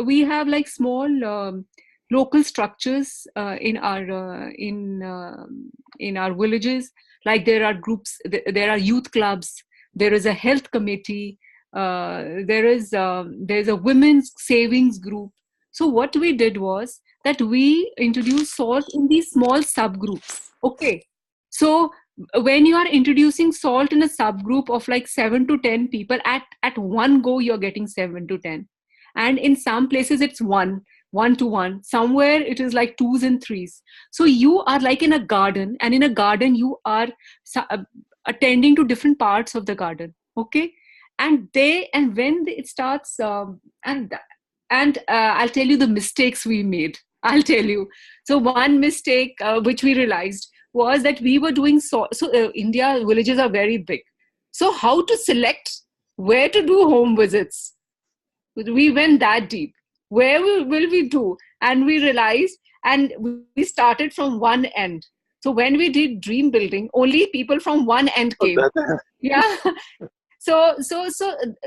we have like small local structures in our villages. Like there are groups, there are youth clubs, there is a health committee, there's a women's savings group. So what we did was that we introduced SALT in these small subgroups. Okay, so when you are introducing SALT in a subgroup of like 7 to 10 people, at one go you're getting 7 to 10, and in some places it's 1-to-1, somewhere it is like 2s and 3s. So you are like in a garden, and in a garden you are attending to different parts of the garden. Okay, and when it starts and I'll tell you the mistakes we made. I'll tell you. So one mistake which we realized was that we were doing India villages are very big. So how to select where to do home visits? We went that deep. Where will we do? And we realized, and we started from one end. So when we did dream building, only people from one end came. Yeah. So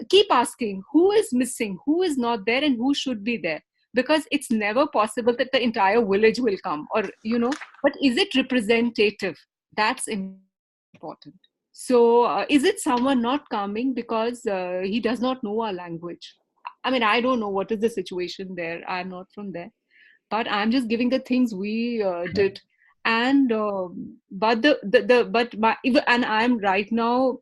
keep asking who is missing, who is not there, and who should be there. Because it's never possible that the entire village will come, or, you know, but is it representative? That's important. So is it someone not coming because he does not know our language? I mean, I don't know what is the situation there. I'm not from there, but I'm just giving the things we did. And and I'm right now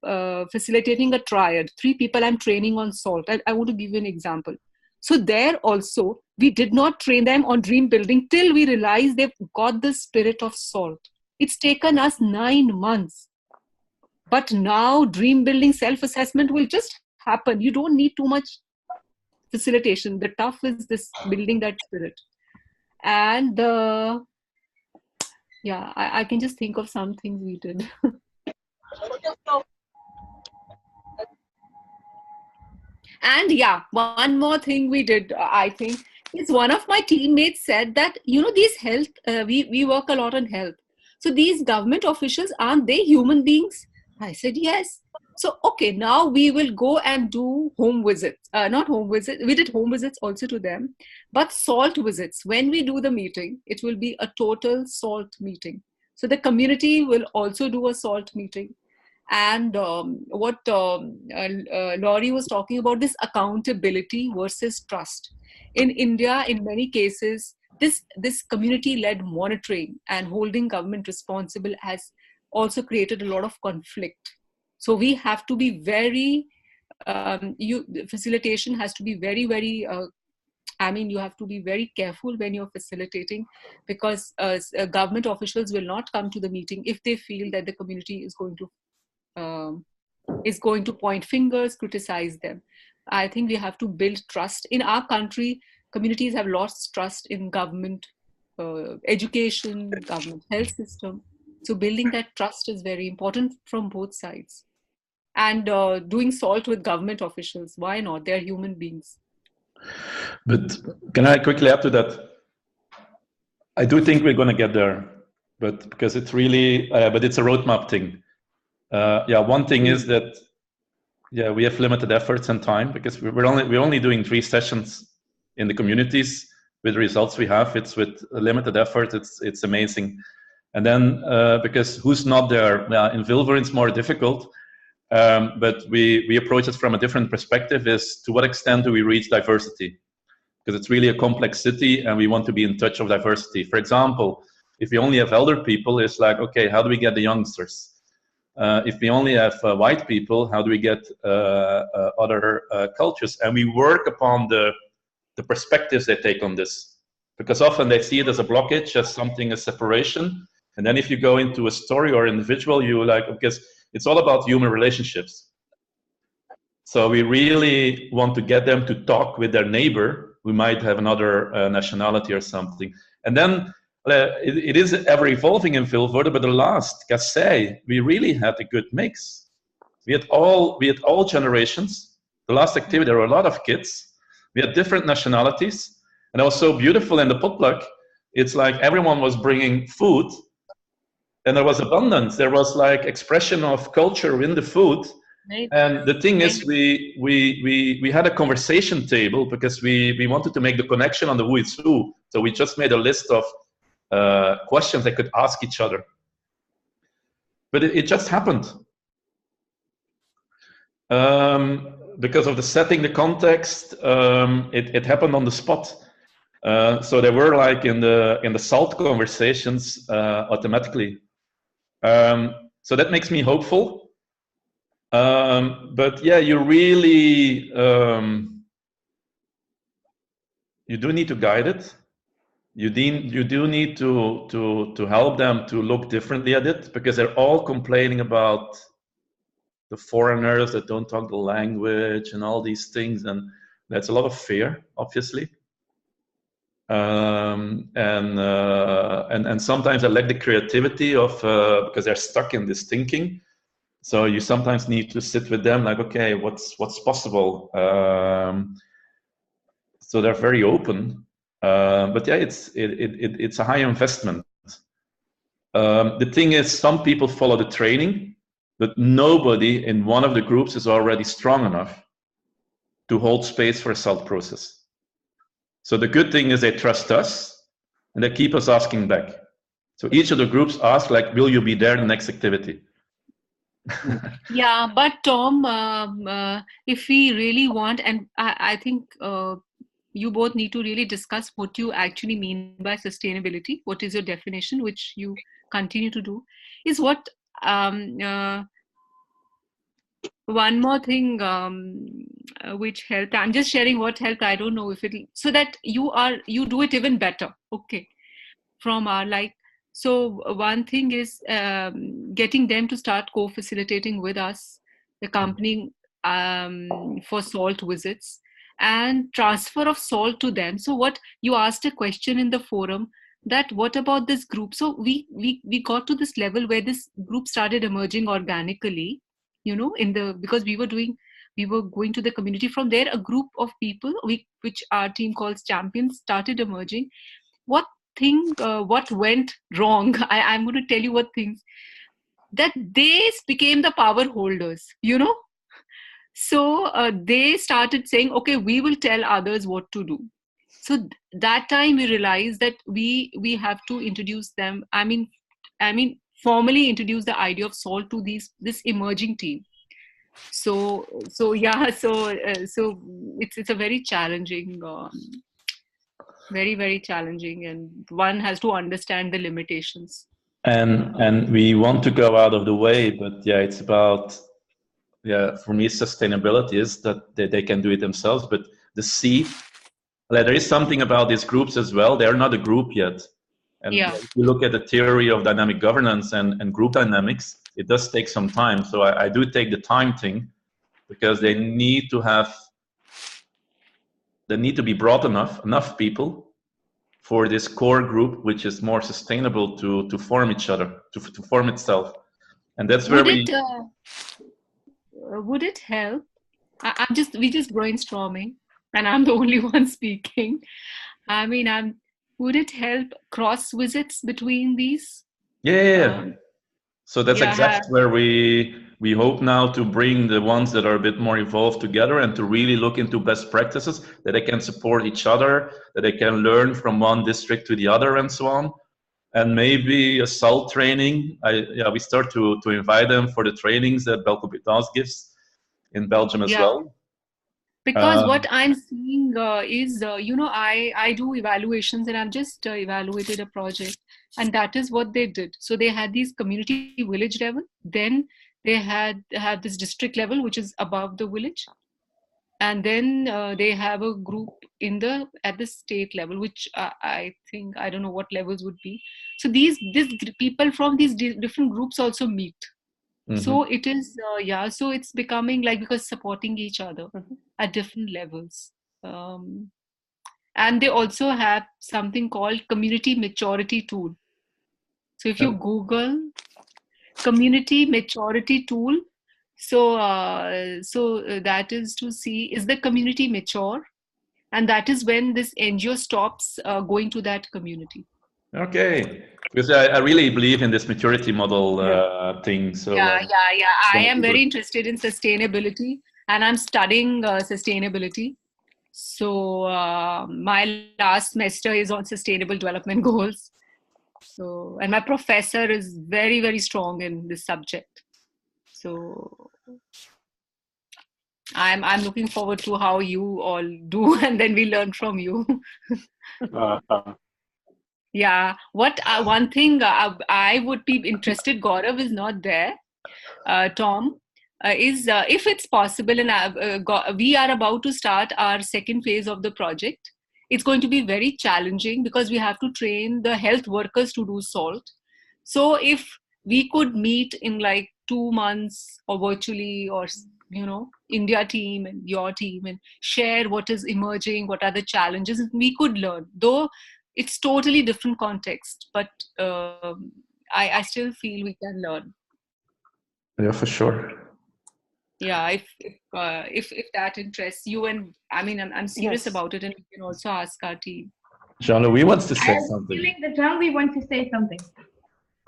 facilitating a triad. 3 people I'm training on SALT. I want to give you an example. So there also, we did not train them on dream building till we realized they've got the spirit of SALT. It's taken us 9 months. But now dream building self-assessment will just happen. You don't need too much facilitation. The tough is this building that spirit. And yeah, I can just think of some things we did. And yeah, one more thing we did, I think, is one of my teammates said that, you know, these health, we work a lot on health. So these government officials, aren't they human beings? I said, yes. So, okay, now we will go and do home visits. Not home visits. We did home visits also to them, but SALT visits. When we do the meeting, it will be a total SALT meeting. So the community will also do a SALT meeting. And what Laurie was talking about, this accountability versus trust. In India, in many cases, this community-led monitoring and holding government responsible has also created a lot of conflict. So we have to be very, facilitation has to be very, very, you have to be very careful when you're facilitating, because government officials will not come to the meeting if they feel that the community is going to point fingers, criticize them. I think we have to build trust. In our country, communities have lost trust in government education, government health system. So building that trust is very important from both sides. And doing SALT with government officials, why not? They're human beings. But can I quickly add to that? I do think we're going to get there, but because it's really, but it's a roadmap thing. One thing is that, we have limited efforts and time, because we're only doing 3 sessions in the communities with the results we have. It's with a limited effort. It's amazing. And then because who's not there? In Vilvoorde it's more difficult. but we approach it from a different perspective, is to what extent do we reach diversity? Because it's really a complex city and we want to be in touch with diversity. For example, if we only have elder people, it's like, okay, how do we get the youngsters? If we only have white people, how do we get other cultures? And we work upon the perspectives they take on this. Because often they see it as a blockage, as something, a separation. And then if you go into a story or individual, you like, because it's all about human relationships. So we really want to get them to talk with their neighbor who might have another nationality or something. And then it is ever evolving in Vilvoorde, but the last, Kassei, we really had a good mix. We had all generations. The last activity, there were a lot of kids. We had different nationalities. And it was so beautiful in the potluck. It's like everyone was bringing food and there was abundance. There was like expression of culture in the food. Right. And the thing is, we had a conversation table because we wanted to make the connection on the who is who. So we just made a list of questions they could ask each other. But it just happened. Because of the setting, the context, it happened on the spot. So they were like in the SALT conversations automatically. So that makes me hopeful. But yeah, you really you do need to guide it. You do need to help them to look differently at it, because they're all complaining about the foreigners that don't talk the language and all these things, and that's a lot of fear, obviously. And sometimes I lack the creativity of because they're stuck in this thinking. So you sometimes need to sit with them, like, okay, what's possible? So they're very open, but yeah, it's a high investment. The thing is, some people follow the training, but nobody in one of the groups is already strong enough to hold space for a SALT process. So the good thing is they trust us and they keep us asking back. So each of the groups ask, like, will you be there in the next activity? Yeah, but Tom, if we really want, and I think you both need to really discuss what you actually mean by sustainability. What is your definition, which you continue to do, is what one more thing which helped. I'm just sharing what helped. I don't know if it, so that you do it even better. Okay, from our like. So one thing is getting them to start co-facilitating with us, accompanying for SALT visits and transfer of SALT to them. So what you asked a question in the forum, that what about this group? So we got to this level where this group started emerging organically, you know, because we were going to the community. From there, a group of people, which our team calls champions, started emerging. What went wrong? I'm going to tell you what things, that they became the power holders, you know. So they started saying, okay, we will tell others what to do. So that time we realized that we have to introduce them. I mean, formally introduce the idea of SALT to this emerging team. So yeah, so it's a very challenging. Very, very challenging, and one has to understand the limitations. And we want to go out of the way, but yeah, it's about, yeah, for me, sustainability is that they can do it themselves. But the C, like, there is something about these groups as well. They're not a group yet. And yeah, if you look at the theory of dynamic governance and group dynamics, it does take some time. So I do take the time thing, because they need to be brought enough people for this core group, which is more sustainable to form each other, to form itself. And that's where would it help? We just brainstorming, and I'm the only one speaking. I mean, would it help cross visits between these? Yeah. So that's exactly where we hope now to bring the ones that are a bit more involved together, and to really look into best practices, that they can support each other, that they can learn from one district to the other, and so on. and maybe a SALT training. We start to invite them for the trainings that Belle Compétence gives in Belgium as well. Because what I'm seeing is, I do evaluations, and I've just evaluated a project, and that is what they did. So they had these community village level, then they had this district level, which is above the village, and then they have a group at the state level, which I think, I don't know what levels would be. So these people from these different groups also meet. So it is, so it's becoming like, because supporting each other at different levels. And they also have something called community maturity tool. So if you Google community maturity tool, so that is to see, is the community mature? And that is when this NGO stops going to that community. Okay, because I really believe in this maturity model thing. So I am very interested in sustainability, and I'm studying sustainability. So my last semester is on sustainable development goals. So, and my professor is very, very strong in this subject. So I'm looking forward to how you all do, and then we learn from you. Yeah. What one thing I would be interested, Gaurav is not there, Tom, is if it's possible, and we are about to start our second phase of the project. It's going to be very challenging because we have to train the health workers to do SALT. So if we could meet in like 2 months or virtually, or India team and your team, and share what is emerging, what are the challenges, and we could learn, though it's totally different context, but I still feel we can learn. Yeah, for sure. Yeah, if that interests you, and I mean, I'm serious about it, and you can also ask our team. Jean-Louis wants to say something. Feeling that Jean-Louis wants to say something.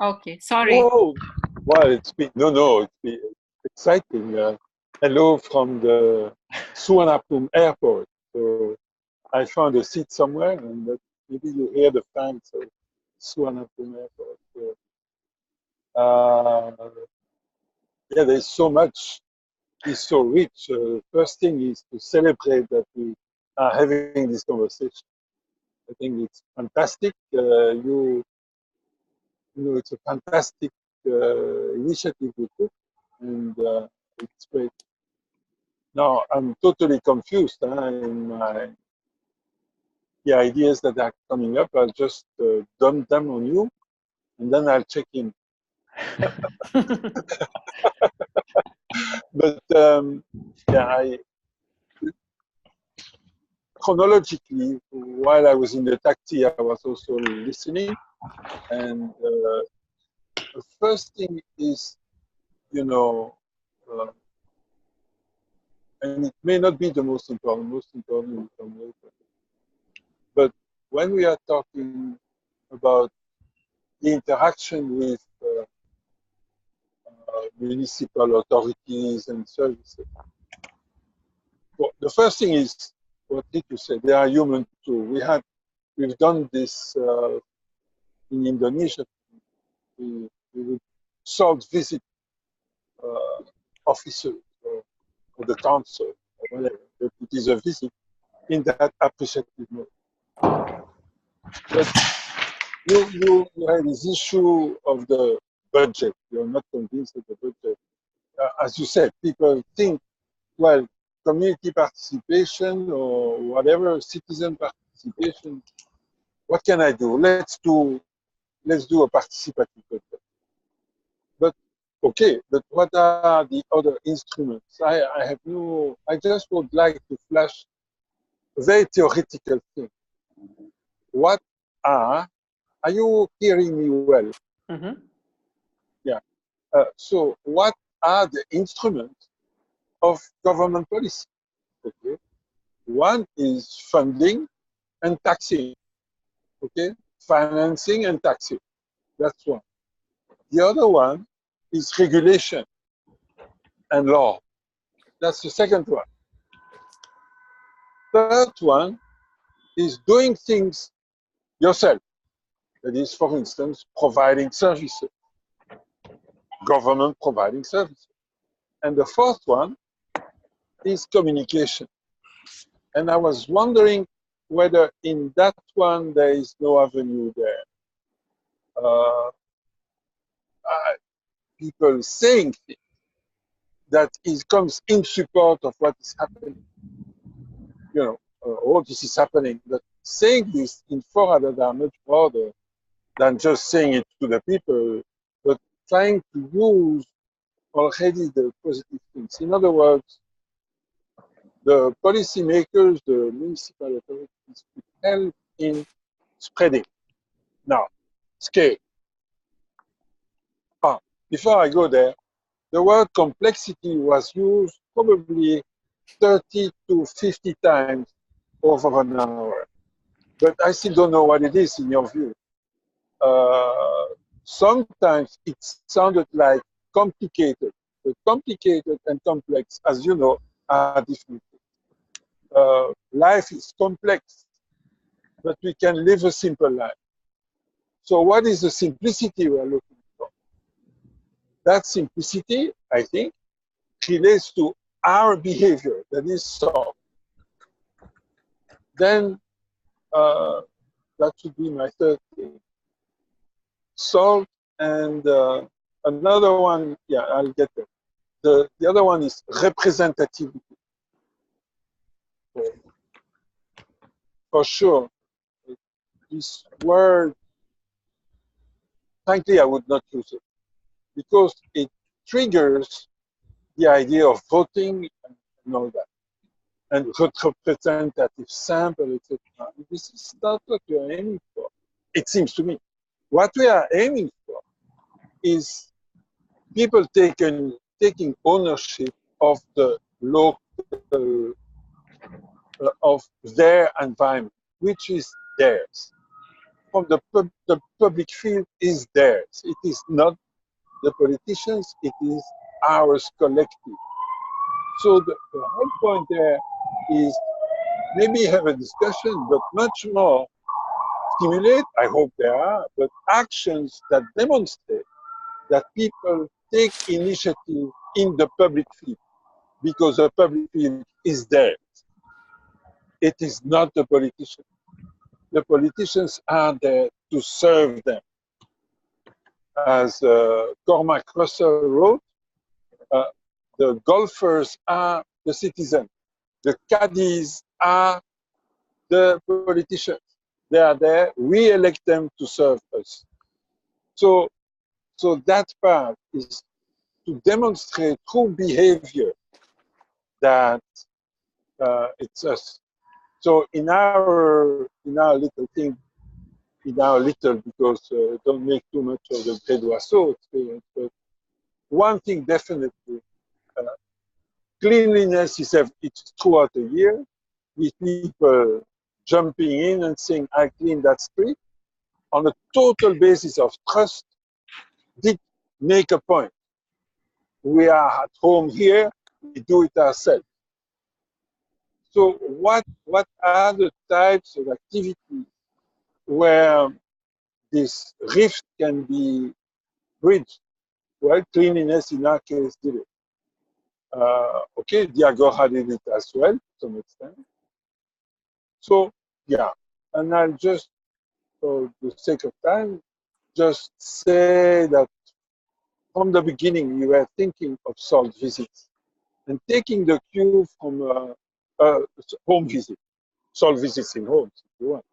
Okay, sorry. Oh, well, it's been exciting. Hello from the Suvarnabhumi airport. So I found a seat somewhere, and maybe you hear the fans of Suvarnabhumi airport. So, there's so much. It's so rich. First thing is to celebrate that we are having this conversation. I think it's fantastic. It's a fantastic initiative we took, and it's great. Now I'm totally confused in the ideas that are coming up. I'll just dump them on you, and then I'll check in. But chronologically, while I was in the taxi, I was also listening. And the first thing is, and it may not be the most important will come later. But when we are talking about the interaction with municipal authorities and services, well, the first thing is what Ritu said, they are human too. We've done this in Indonesia. We would visit officers or the council or whatever, but it is a visit in that appreciative mode. But you have this issue of the budget. You're not convinced of the budget. As you said, people think, well, community participation or whatever, citizen participation, what can I do? Let's do a participative budget. But okay, but what are the other instruments? I just would like to flash a very theoretical thing. What are you hearing me well? Mm-hmm. Yeah. So what are the instruments of government policy? Okay. One is funding and taxing. Okay. Financing and taxing. That's one. The other one is regulation and law. That's the second one. Third one is doing things yourself. That is, for instance, providing services, government providing services. And the fourth one is communication. And I was wondering whether in that one there is no avenue there. People saying things that comes in support of what is happening. You know, oh, this is happening. But saying this in fora that are much broader than just saying it to the people, but trying to use already the positive things. In other words, the policymakers, the municipal authorities could help in spreading. Now, scale. Before I go there, the word complexity was used probably 30 to 50 times over an hour. But I still don't know what it is in your view. Sometimes it sounded like complicated. But complicated and complex, as you know, are different. Life is complex, but we can live a simple life. So what is the simplicity we're looking for? That simplicity, I think, relates to our behavior, that is SALT. Then that should be my third thing. SALT and another one, yeah, I'll get there. The other one is representativity. For sure, this word, frankly, I would not use it because it triggers the idea of voting and all that, and representative sample, etc. This is not what we are aiming for, it seems to me. What we are aiming for is people taking ownership of the local, of their environment, which is theirs. From the public field is theirs. It is not the politicians, it is ours collective. So the whole point there is maybe have a discussion, but much more stimulate, I hope there are, but actions that demonstrate that people take initiative in the public field, because the public field is theirs. It is not the politicians. The politicians are there to serve them. As Cormac Russell wrote, the golfers are the citizens. The caddies are the politicians. They are there, we elect them to serve us. So that part is to demonstrate through behavior that it's us. So in our little thing, because don't make too much of the Grey d'Oiseau experience, but one thing definitely, cleanliness is it's throughout the year, with people jumping in and saying, I clean that street, on a total basis of trust, did make a point. We are at home here, we do it ourselves. So what are the types of activities where this rift can be bridged? Well, cleanliness in our case did it. Okay, the Agora did it as well, to some extent. So, yeah, and I'll just, for the sake of time, just say that from the beginning, we were thinking of SALT visits and taking the cue from home visit, SALT visits in homes, if you want,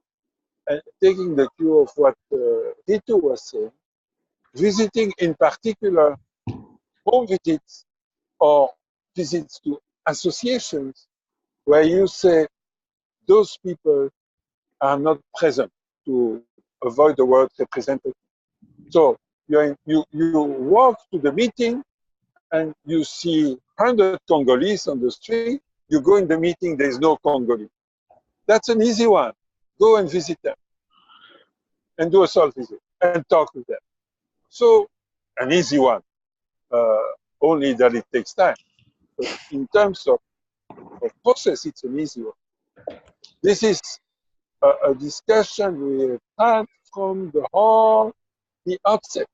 and taking the cue of what Ritu was saying, visiting in particular home visits or visits to associations where you say those people are not present, to avoid the word representative. So you walk to the meeting and you see 100 Congolese on the street, you go in the meeting, there's no Congolese. That's an easy one. Go and visit them and do a SALT visit and talk with them. So an easy one, only that it takes time. But in terms of process, it's an easy one. This is a discussion we had from the outset.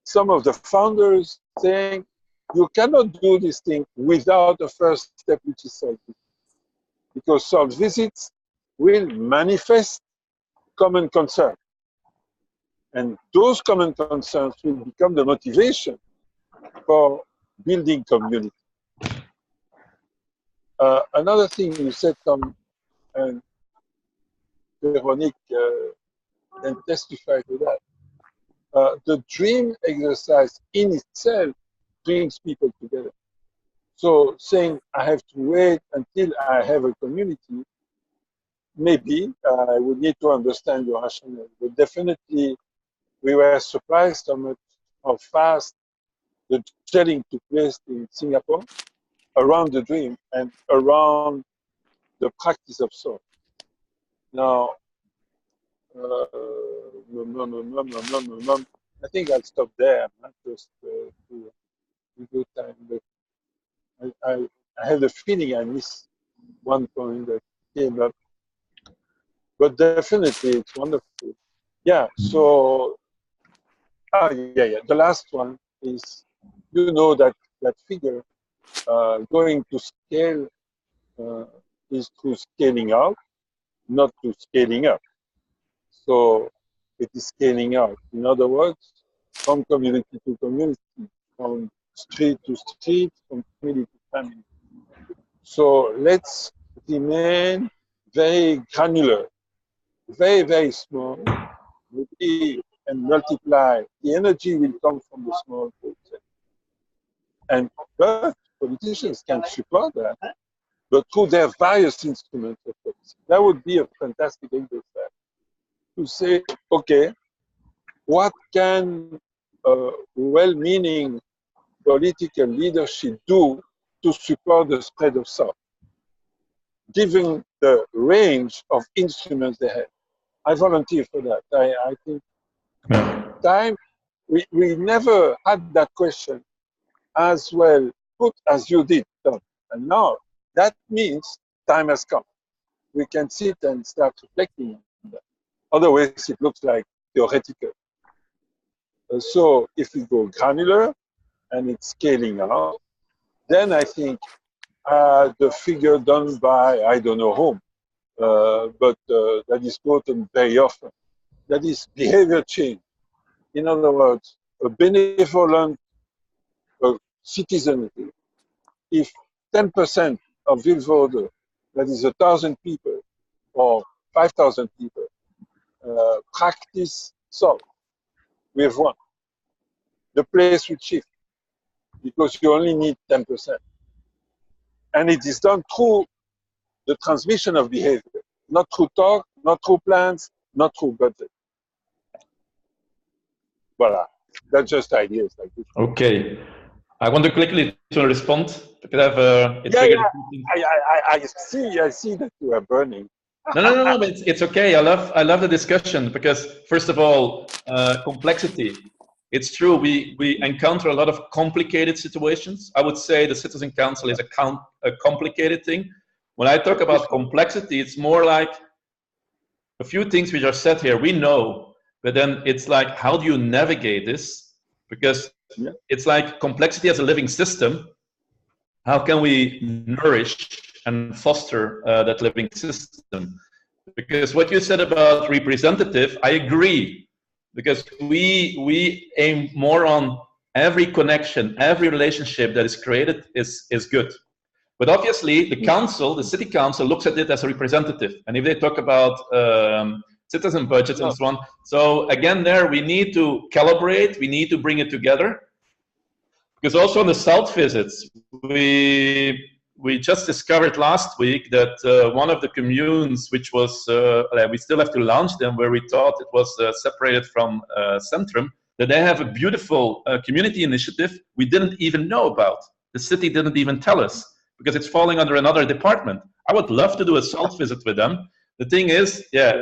Some of the founders saying, you cannot do this thing without the first step, which is SALT visit. Because SALT visits will manifest common concern. And those common concerns will become the motivation for building community. Another thing you said, Tom, and Veronique can testify to that. The dream exercise in itself brings people together. So saying I have to wait until I have a community, maybe I would need to understand your rationale. But definitely, we were surprised how fast the gelling took place in Singapore around the dream and around the practice of SALT. Now, I think I'll stop there, not just to good time. But I have the feeling I missed one point that came up. But definitely, it's wonderful. Yeah. So, yeah. The last one is, you know, that figure going to scale is through scaling out, not to scaling up. So it is scaling out. In other words, from community to community, from street to street, from family to family. So let's remain very granular, very, very small, and multiply. The energy will come from the small process. And but politicians can support that, but through their various instruments of policy. That would be a fantastic exercise to say, okay, what can well-meaning political leadership do to support the spread of SALT, given the range of instruments they have? I volunteer for that. I think time, we never had that question as well put as you did, Tom. And now that means time has come. We can sit and start reflecting on that. Otherwise, it looks like theoretical. So if we go granular and it's scaling out, then I think the figure done by, I don't know whom, but that is quoted very often, that is behavior change. In other words, a benevolent citizenry. If 10% of Vilvoorde, that is 1,000 people or 5,000 people, practice SALT, we have won. The place will shift because you only need 10%. And it is done through the transmission of behavior, not through talk, not through plans, not through budget. Voila, that's just ideas like this. Okay. I want to quickly respond because I have I see that you are burning. No, but it's okay. I love the discussion because first of all, complexity. It's true. We encounter a lot of complicated situations. I would say the Citizen Council is a complicated thing. When I talk about complexity, it's more like a few things which are said here. We know, but then it's like, how do you navigate this? Because it's like complexity as a living system. How can we nourish and foster that living system? Because what you said about representative, I agree. Because we aim more on every connection, every relationship that is created is good. But obviously, the council, the city council, looks at it as a representative. And if they talk about citizen budgets and so on, so again, there we need to calibrate. We need to bring it together. Because also on the SALT visits, we just discovered last week that one of the communes, which was, we still have to launch them, where we thought it was separated from Centrum, that they have a beautiful community initiative we didn't even know about. The city didn't even tell us, because it's falling under another department. I would love to do a SALT visit with them. The thing is, yeah,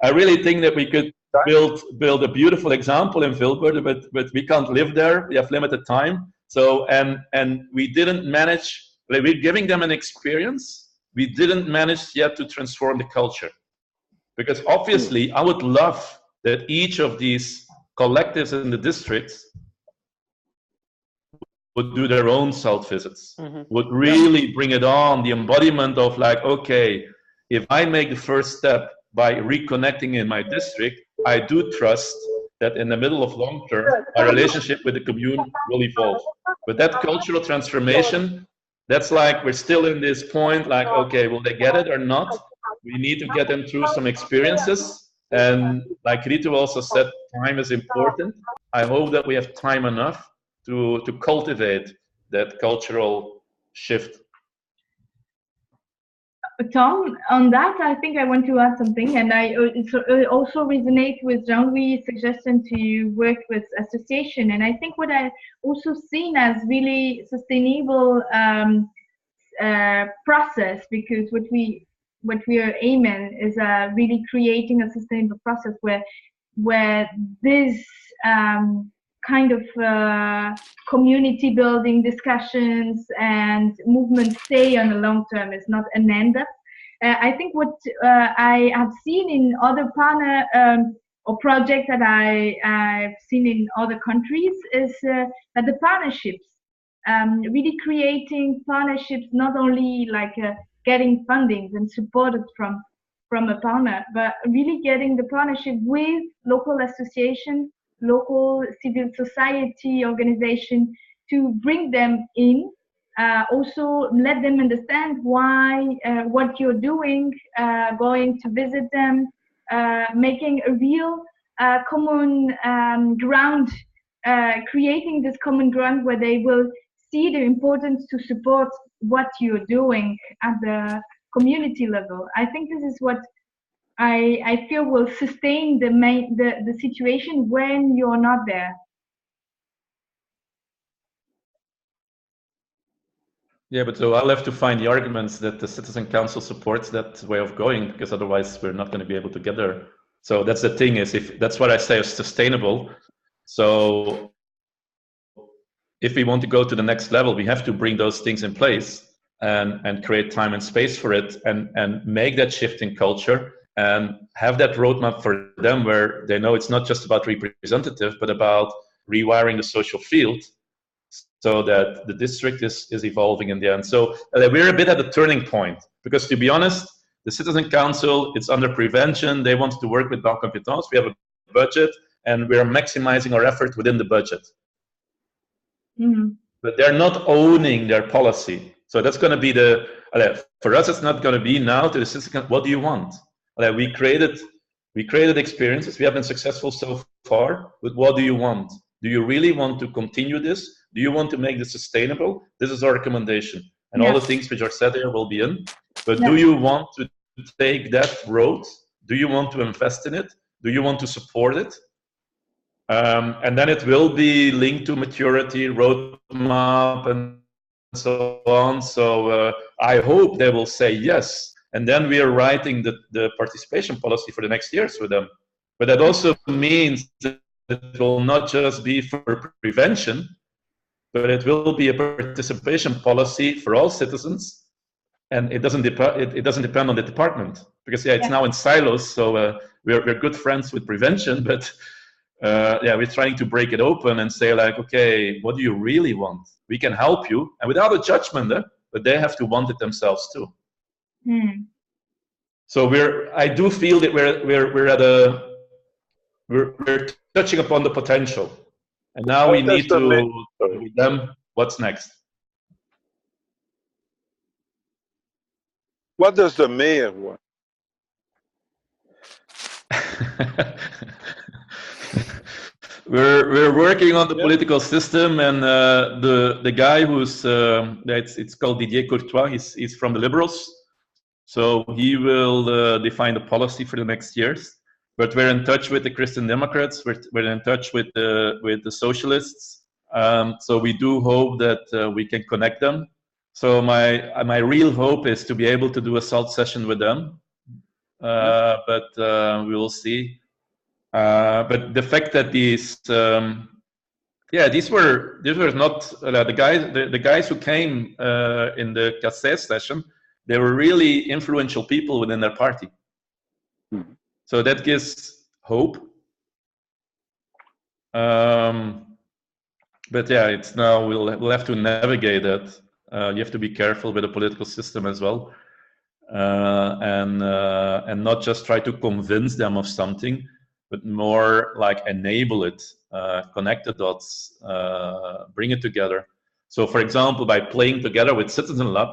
I really think that we could build a beautiful example in Vilvoorde, but we can't live there. We have limited time. So, and we didn't manage, we're giving them an experience. We didn't manage yet to transform the culture. Because obviously, I would love that each of these collectives in the districts would do their own SALT visits, would really bring it on, the embodiment of like, okay, if I make the first step by reconnecting in my district, I do trust that in the middle of long term, my relationship with the commune will evolve. But that cultural transformation, that's like, we're still in this point, like, okay, will they get it or not? We need to get them through some experiences. And like Ritu also said, time is important. I hope that we have time enough to cultivate that cultural shift. Tom, on that, I think I want to add something, and I also resonate with Jean-Louis' suggestion to work with association. And I think what I also seen as really sustainable process, because what we are aiming is really creating a sustainable process where this kind of community building discussions and movements stay on the long term, is not an end up. I think what I have seen in other partner or projects that I've seen in other countries is that the partnerships, really creating partnerships, not only like getting fundings and supported from a partner, but really getting the partnership with local associations, local civil society organization, to bring them in, also let them understand why, what you're doing, going to visit them, making a real common ground, creating this common ground where they will see the importance to support what you're doing at the community level. I think this is what I feel will sustain the situation when you're not there. Yeah, but so I'll have to find the arguments that the Citizen Council supports that way of going, because otherwise we're not going to be able to get there. So that's the thing, is if that's what I say is sustainable. So if we want to go to the next level, we have to bring those things in place and create time and space for it, and make that shift in culture, and have that roadmap for them where they know it's not just about representative, but about rewiring the social field so that the district is evolving in the end. So we're a bit at a turning point, because to be honest, the Citizen Council, it's under prevention. They want to work with Banque Compétence. We have a budget, and we're maximizing our effort within the budget. But they're not owning their policy. So that's going to be for us, it's not going to be now to the Citizen, what do you want? We created experiences. We have been successful so far, but what do you want? Do you really want to continue this? Do you want to make this sustainable? This is our recommendation. And all the things which are said there will be in. But do you want to take that road? Do you want to invest in it? Do you want to support it? And then it will be linked to maturity, roadmap, and so on. So I hope they will say yes. And then we are writing the participation policy for the next years with them. But that also means that it will not just be for prevention, but it will be a participation policy for all citizens. And it doesn't depend on the department, because it's now in silos. So we're good friends with prevention, but we're trying to break it open and say like, okay, what do you really want? We can help you, and without a judgment, but they have to want it themselves too. So I do feel that we're touching upon the potential, and now we need to with them. What's next? What does the mayor want? We're working on the political system, and the guy who's it's called Didier Courtois. He's from the Liberals, so he will define the policy for the next years. But we're in touch with the Christian Democrats. We're in touch with the Socialists. So we do hope that we can connect them. So my real hope is to be able to do a SALT session with them. But we will see. But the fact that these were not the guys who came in the Cassé session. They were really influential people within their party. So that gives hope. But yeah, it's now we'll have to navigate that. You have to be careful with the political system as well, and not just try to convince them of something, but more like enable it, connect the dots, bring it together. So, for example, by playing together with Citizen Lab,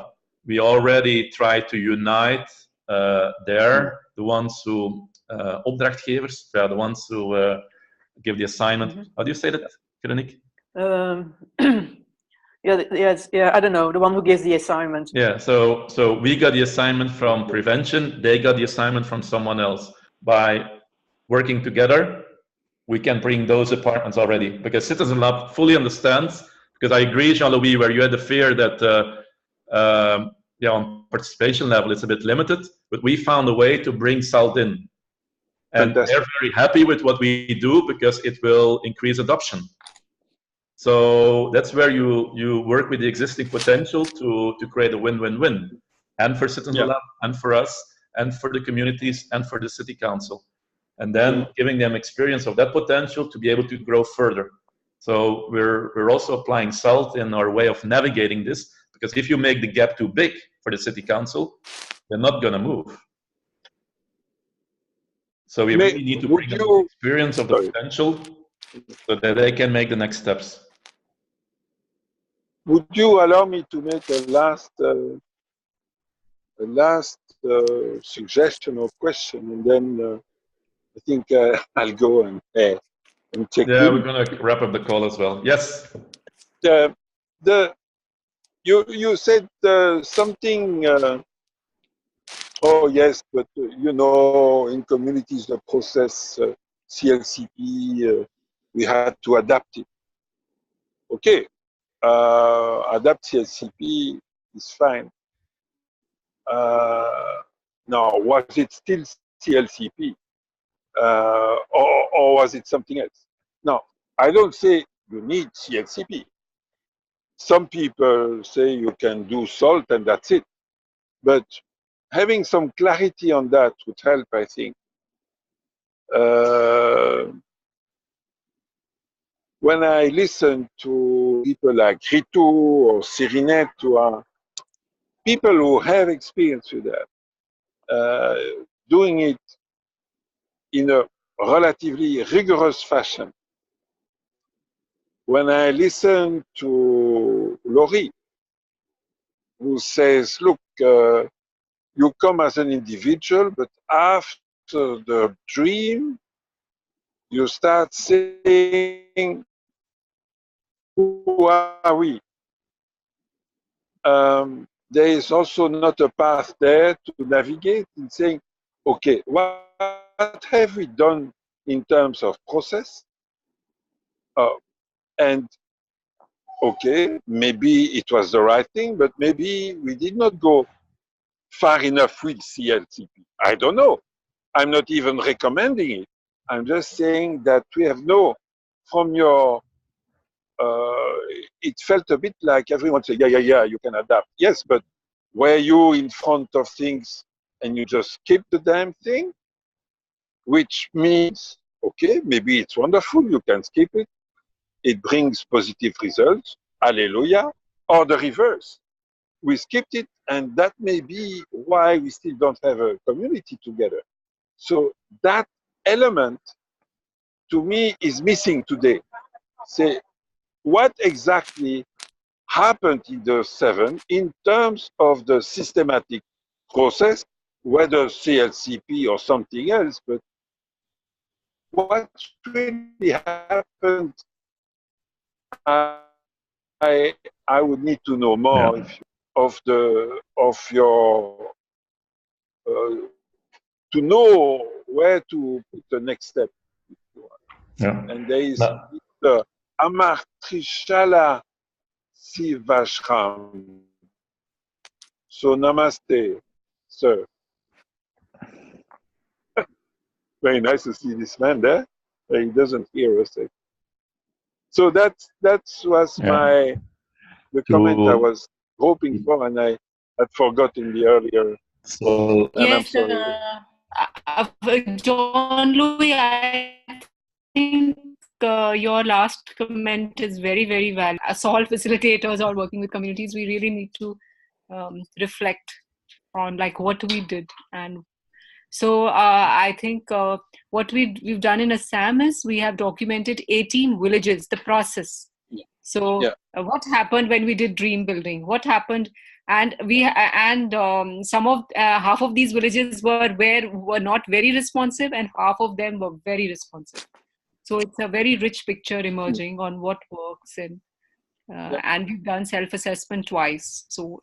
we already try to unite the ones who opdrachtgevers, the ones who give the assignment. How do you say that, Veronique? Yeah, I don't know, the one who gives the assignment. Yeah, so we got the assignment from prevention, they got the assignment from someone else. By working together, we can bring those departments already, because Citizen Lab fully understands, because I agree, Jean-Louis, where you had the fear that on participation level it's a bit limited, but we found a way to bring SALT in. And Fantastic. they're very happy with what we do because it will increase adoption. So that's where you work with the existing potential to create a win-win-win, and for Citizen Lab, and for us, and for the communities, and for the city council, and then giving them experience of that potential to be able to grow further. So we're also applying SALT in our way of navigating this, because if you make the gap too big for the city council, they're not going to move. So we really need to bring them the experience of the potential so that they can make the next steps. Would you allow me to make a last suggestion or question, and then I think I'll go and check. Yeah, we're going to wrap up the call as well. Yes. You said something. Oh yes, but you know, in communities the process CLCP, we had to adapt it. Okay, adapt CLCP is fine. Now, was it still CLCP, or was it something else? Now, I don't say you need CLCP. Some people say you can do SALT and that's it. But having some clarity on that would help, I think. When I listen to people like Ritu or Cyrinette, who are people who have experience with that, doing it in a relatively rigorous fashion. When I listen to Laurie, who says, look, you come as an individual, but after the dream, you start saying, who are we? There is also not a path there to navigate in saying, okay, what have we done in terms of process? And okay, maybe it was the right thing, but maybe we did not go far enough with CLCP. I don't know. I'm not even recommending it. I'm just saying that we have no, from your, it felt a bit like everyone said, yeah, you can adapt. Yes, but were you in front of things and you just skip the damn thing? Which means, okay, maybe it's wonderful, you can skip it. It brings positive results, hallelujah, or the reverse. We skipped it, and that may be why we still don't have a community together. So that element, to me, is missing today. Say, what exactly happened in the 7 in terms of the systematic process, whether CLCP or something else, but what really happened, I would need to know more of your to know where to put the next step. And there is Mr. Amartrishala Sivashram. So namaste, sir. Very nice to see this man there. He doesn't hear us. So that was the comment I was hoping for, and I had forgotten the earlier. So yes, John Louis, I think your last comment is very, very valid. As SALT facilitators or working with communities, we really need to reflect on like what we did. And so I think what we've done in Assam is we have documented 18 villages, the process. So what happened when we did dream building? What happened? And some of half of these villages were not very responsive, and half of them were very responsive. So it's a very rich picture emerging on what works, and we've done self-assessment twice. So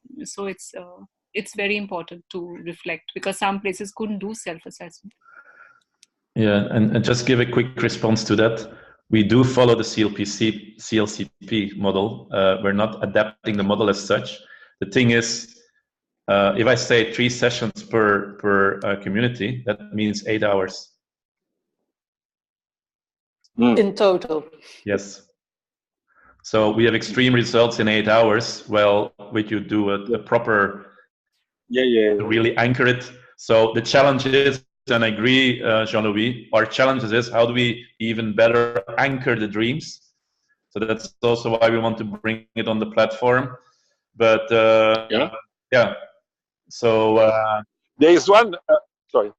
it's very important to reflect, because some places couldn't do self-assessment. Yeah, and just give a quick response to that. We do follow the CLCP model. We're not adapting the model as such. The thing is, if I say 3 sessions per community, that means 8 hours. In total. Yes. So we have extreme results in 8 hours. Well, would you do a proper, really anchor it? So the challenge is, and I agree, Jean-Louis, our challenge is how do we even better anchor the dreams? So that's also why we want to bring it on the platform. But yeah. So there is one. Sorry.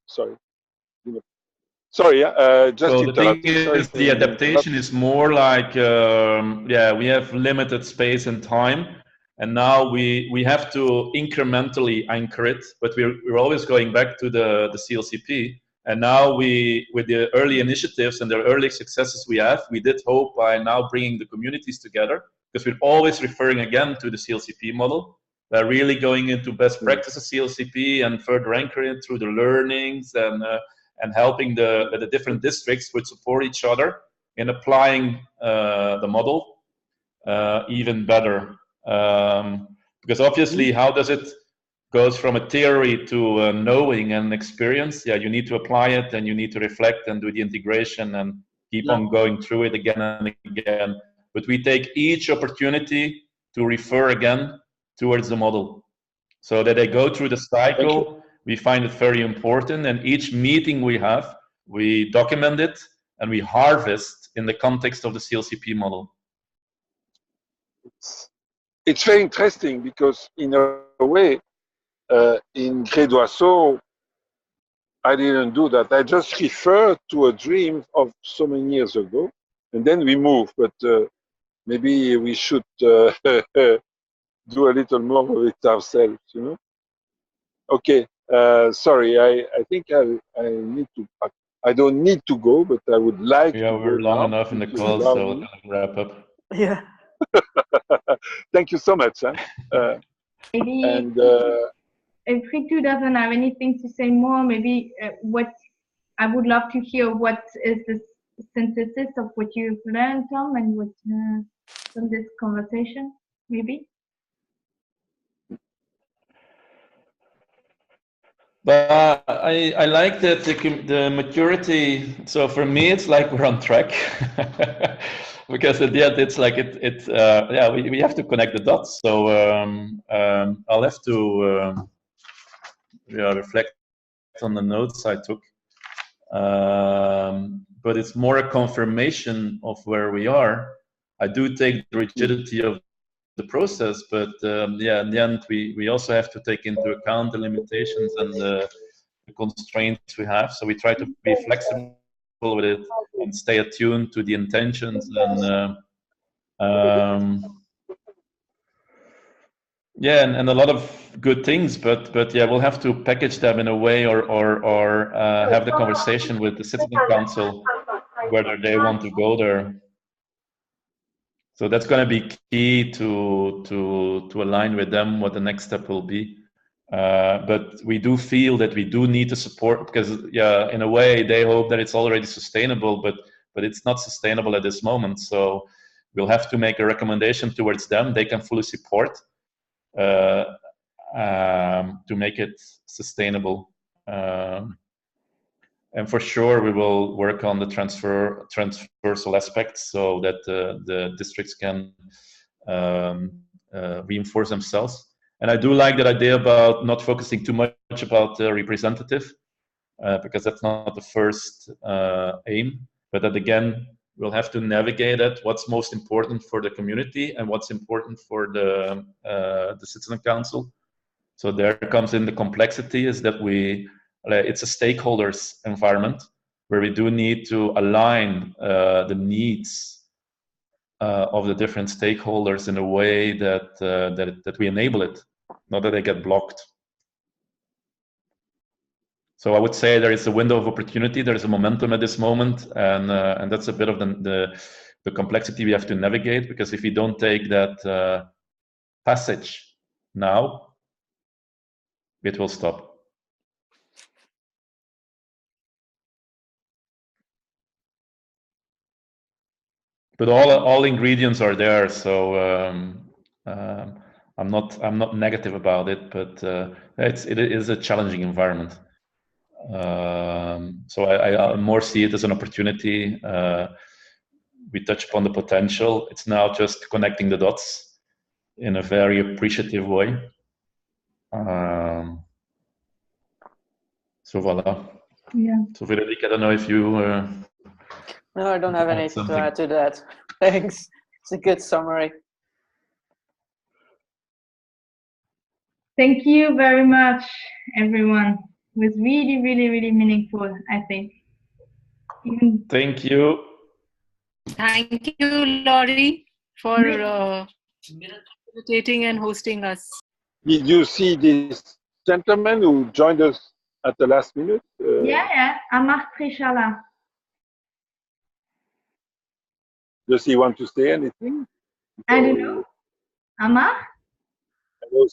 Just so the thing is, the adaptation is more like we have limited space and time, and now we have to incrementally anchor it, but we're always going back to the CLCP. And now with the early initiatives and the early successes we did hope by now bringing the communities together, because we're always referring again to the CLCP model. We're really going into best practices CLCP and further anchoring it through the learnings and helping the different districts which support each other in applying the model even better. Because obviously, how does it goes from a theory to knowing and experience? Yeah, you need to apply it, and you need to reflect and do the integration and keep on going through it again and again. But we take each opportunity to refer again towards the model, so that they go through the cycle. We find it very important, and each meeting we have, we document it and we harvest in the context of the CLCP model. It's very interesting because, in a way, in Crédoiseau, I didn't do that. I just referred to a dream of so many years ago, and then we move. But maybe we should do a little more of it ourselves, you know? Okay. Sorry, I think I need to. I don't need to go, but I would like. Yeah, we're long enough in the call, so we'll wrap up. Yeah. Thank you so much. Maybe and if Ritu doesn't have anything to say more, maybe what I would love to hear what is the synthesis of what you've learned, Tom, and what from this conversation, maybe. But I like that the maturity. So for me, it's like we're on track, because at the end, it's like we have to connect the dots. So I'll have to reflect on the notes I took. But it's more a confirmation of where we are. I do take the rigidity of the process, but in the end, we also have to take into account the limitations and the constraints we have. So we try to be flexible with it and stay attuned to the intentions and and a lot of good things, but we'll have to package them in a way or have the conversation with the citizen council whether they want to go there. So that's going to be key to align with them what the next step will be. But we do feel that we do need to support, because in a way they hope that it's already sustainable, but it's not sustainable at this moment. So we'll have to make a recommendation towards them. They can fully support to make it sustainable. And for sure, we will work on the transversal aspects so that the districts can reinforce themselves. And I do like that idea about not focusing too much about the representative. because that's not the first aim. But that again, we'll have to navigate it. What's most important for the community and what's important for the citizen council. So there comes in the complexity is that it's a stakeholders environment where we do need to align the needs of the different stakeholders in a way that that we enable it, not that they get blocked. So I would say there is a window of opportunity. There is a momentum at this moment, and that's a bit of the complexity we have to navigate. Because if we don't take that passage now, it will stop. But all ingredients are there, so I'm not negative about it. But it is a challenging environment. So I more see it as an opportunity. We touch upon the potential. It's now just connecting the dots in a very appreciative way. So voilà. Yeah. So Veronique, I don't know if you. No, I don't have anything to add to that. Thanks. It's a good summary. Thank you very much, everyone. It was really, really, really meaningful, I think. Thank you. Thank you, Laurie, for facilitating and hosting us. Did you see this gentleman who joined us at the last minute? Yeah, Amar Trishala. Does he want to say anything? I don't know. Amar? Hello,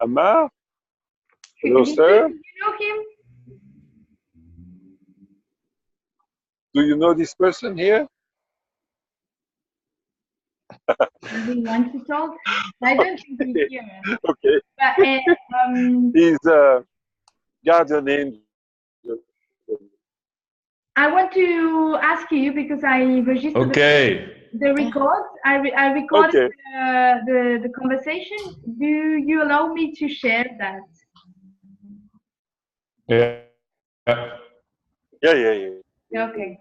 Amar? Hello, sir. Do you know him? Do you know this person here? Does he want to talk? I don't think he's here. Okay. But, He's a guardian angel. I want to ask you because I registered the record. I recorded the conversation. Do you allow me to share that? Yeah. Yeah. Okay.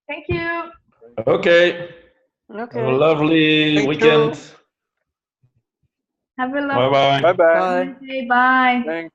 Thank you. Okay. Have a lovely weekend. Have a lovely Bye-bye. Bye. Thanks.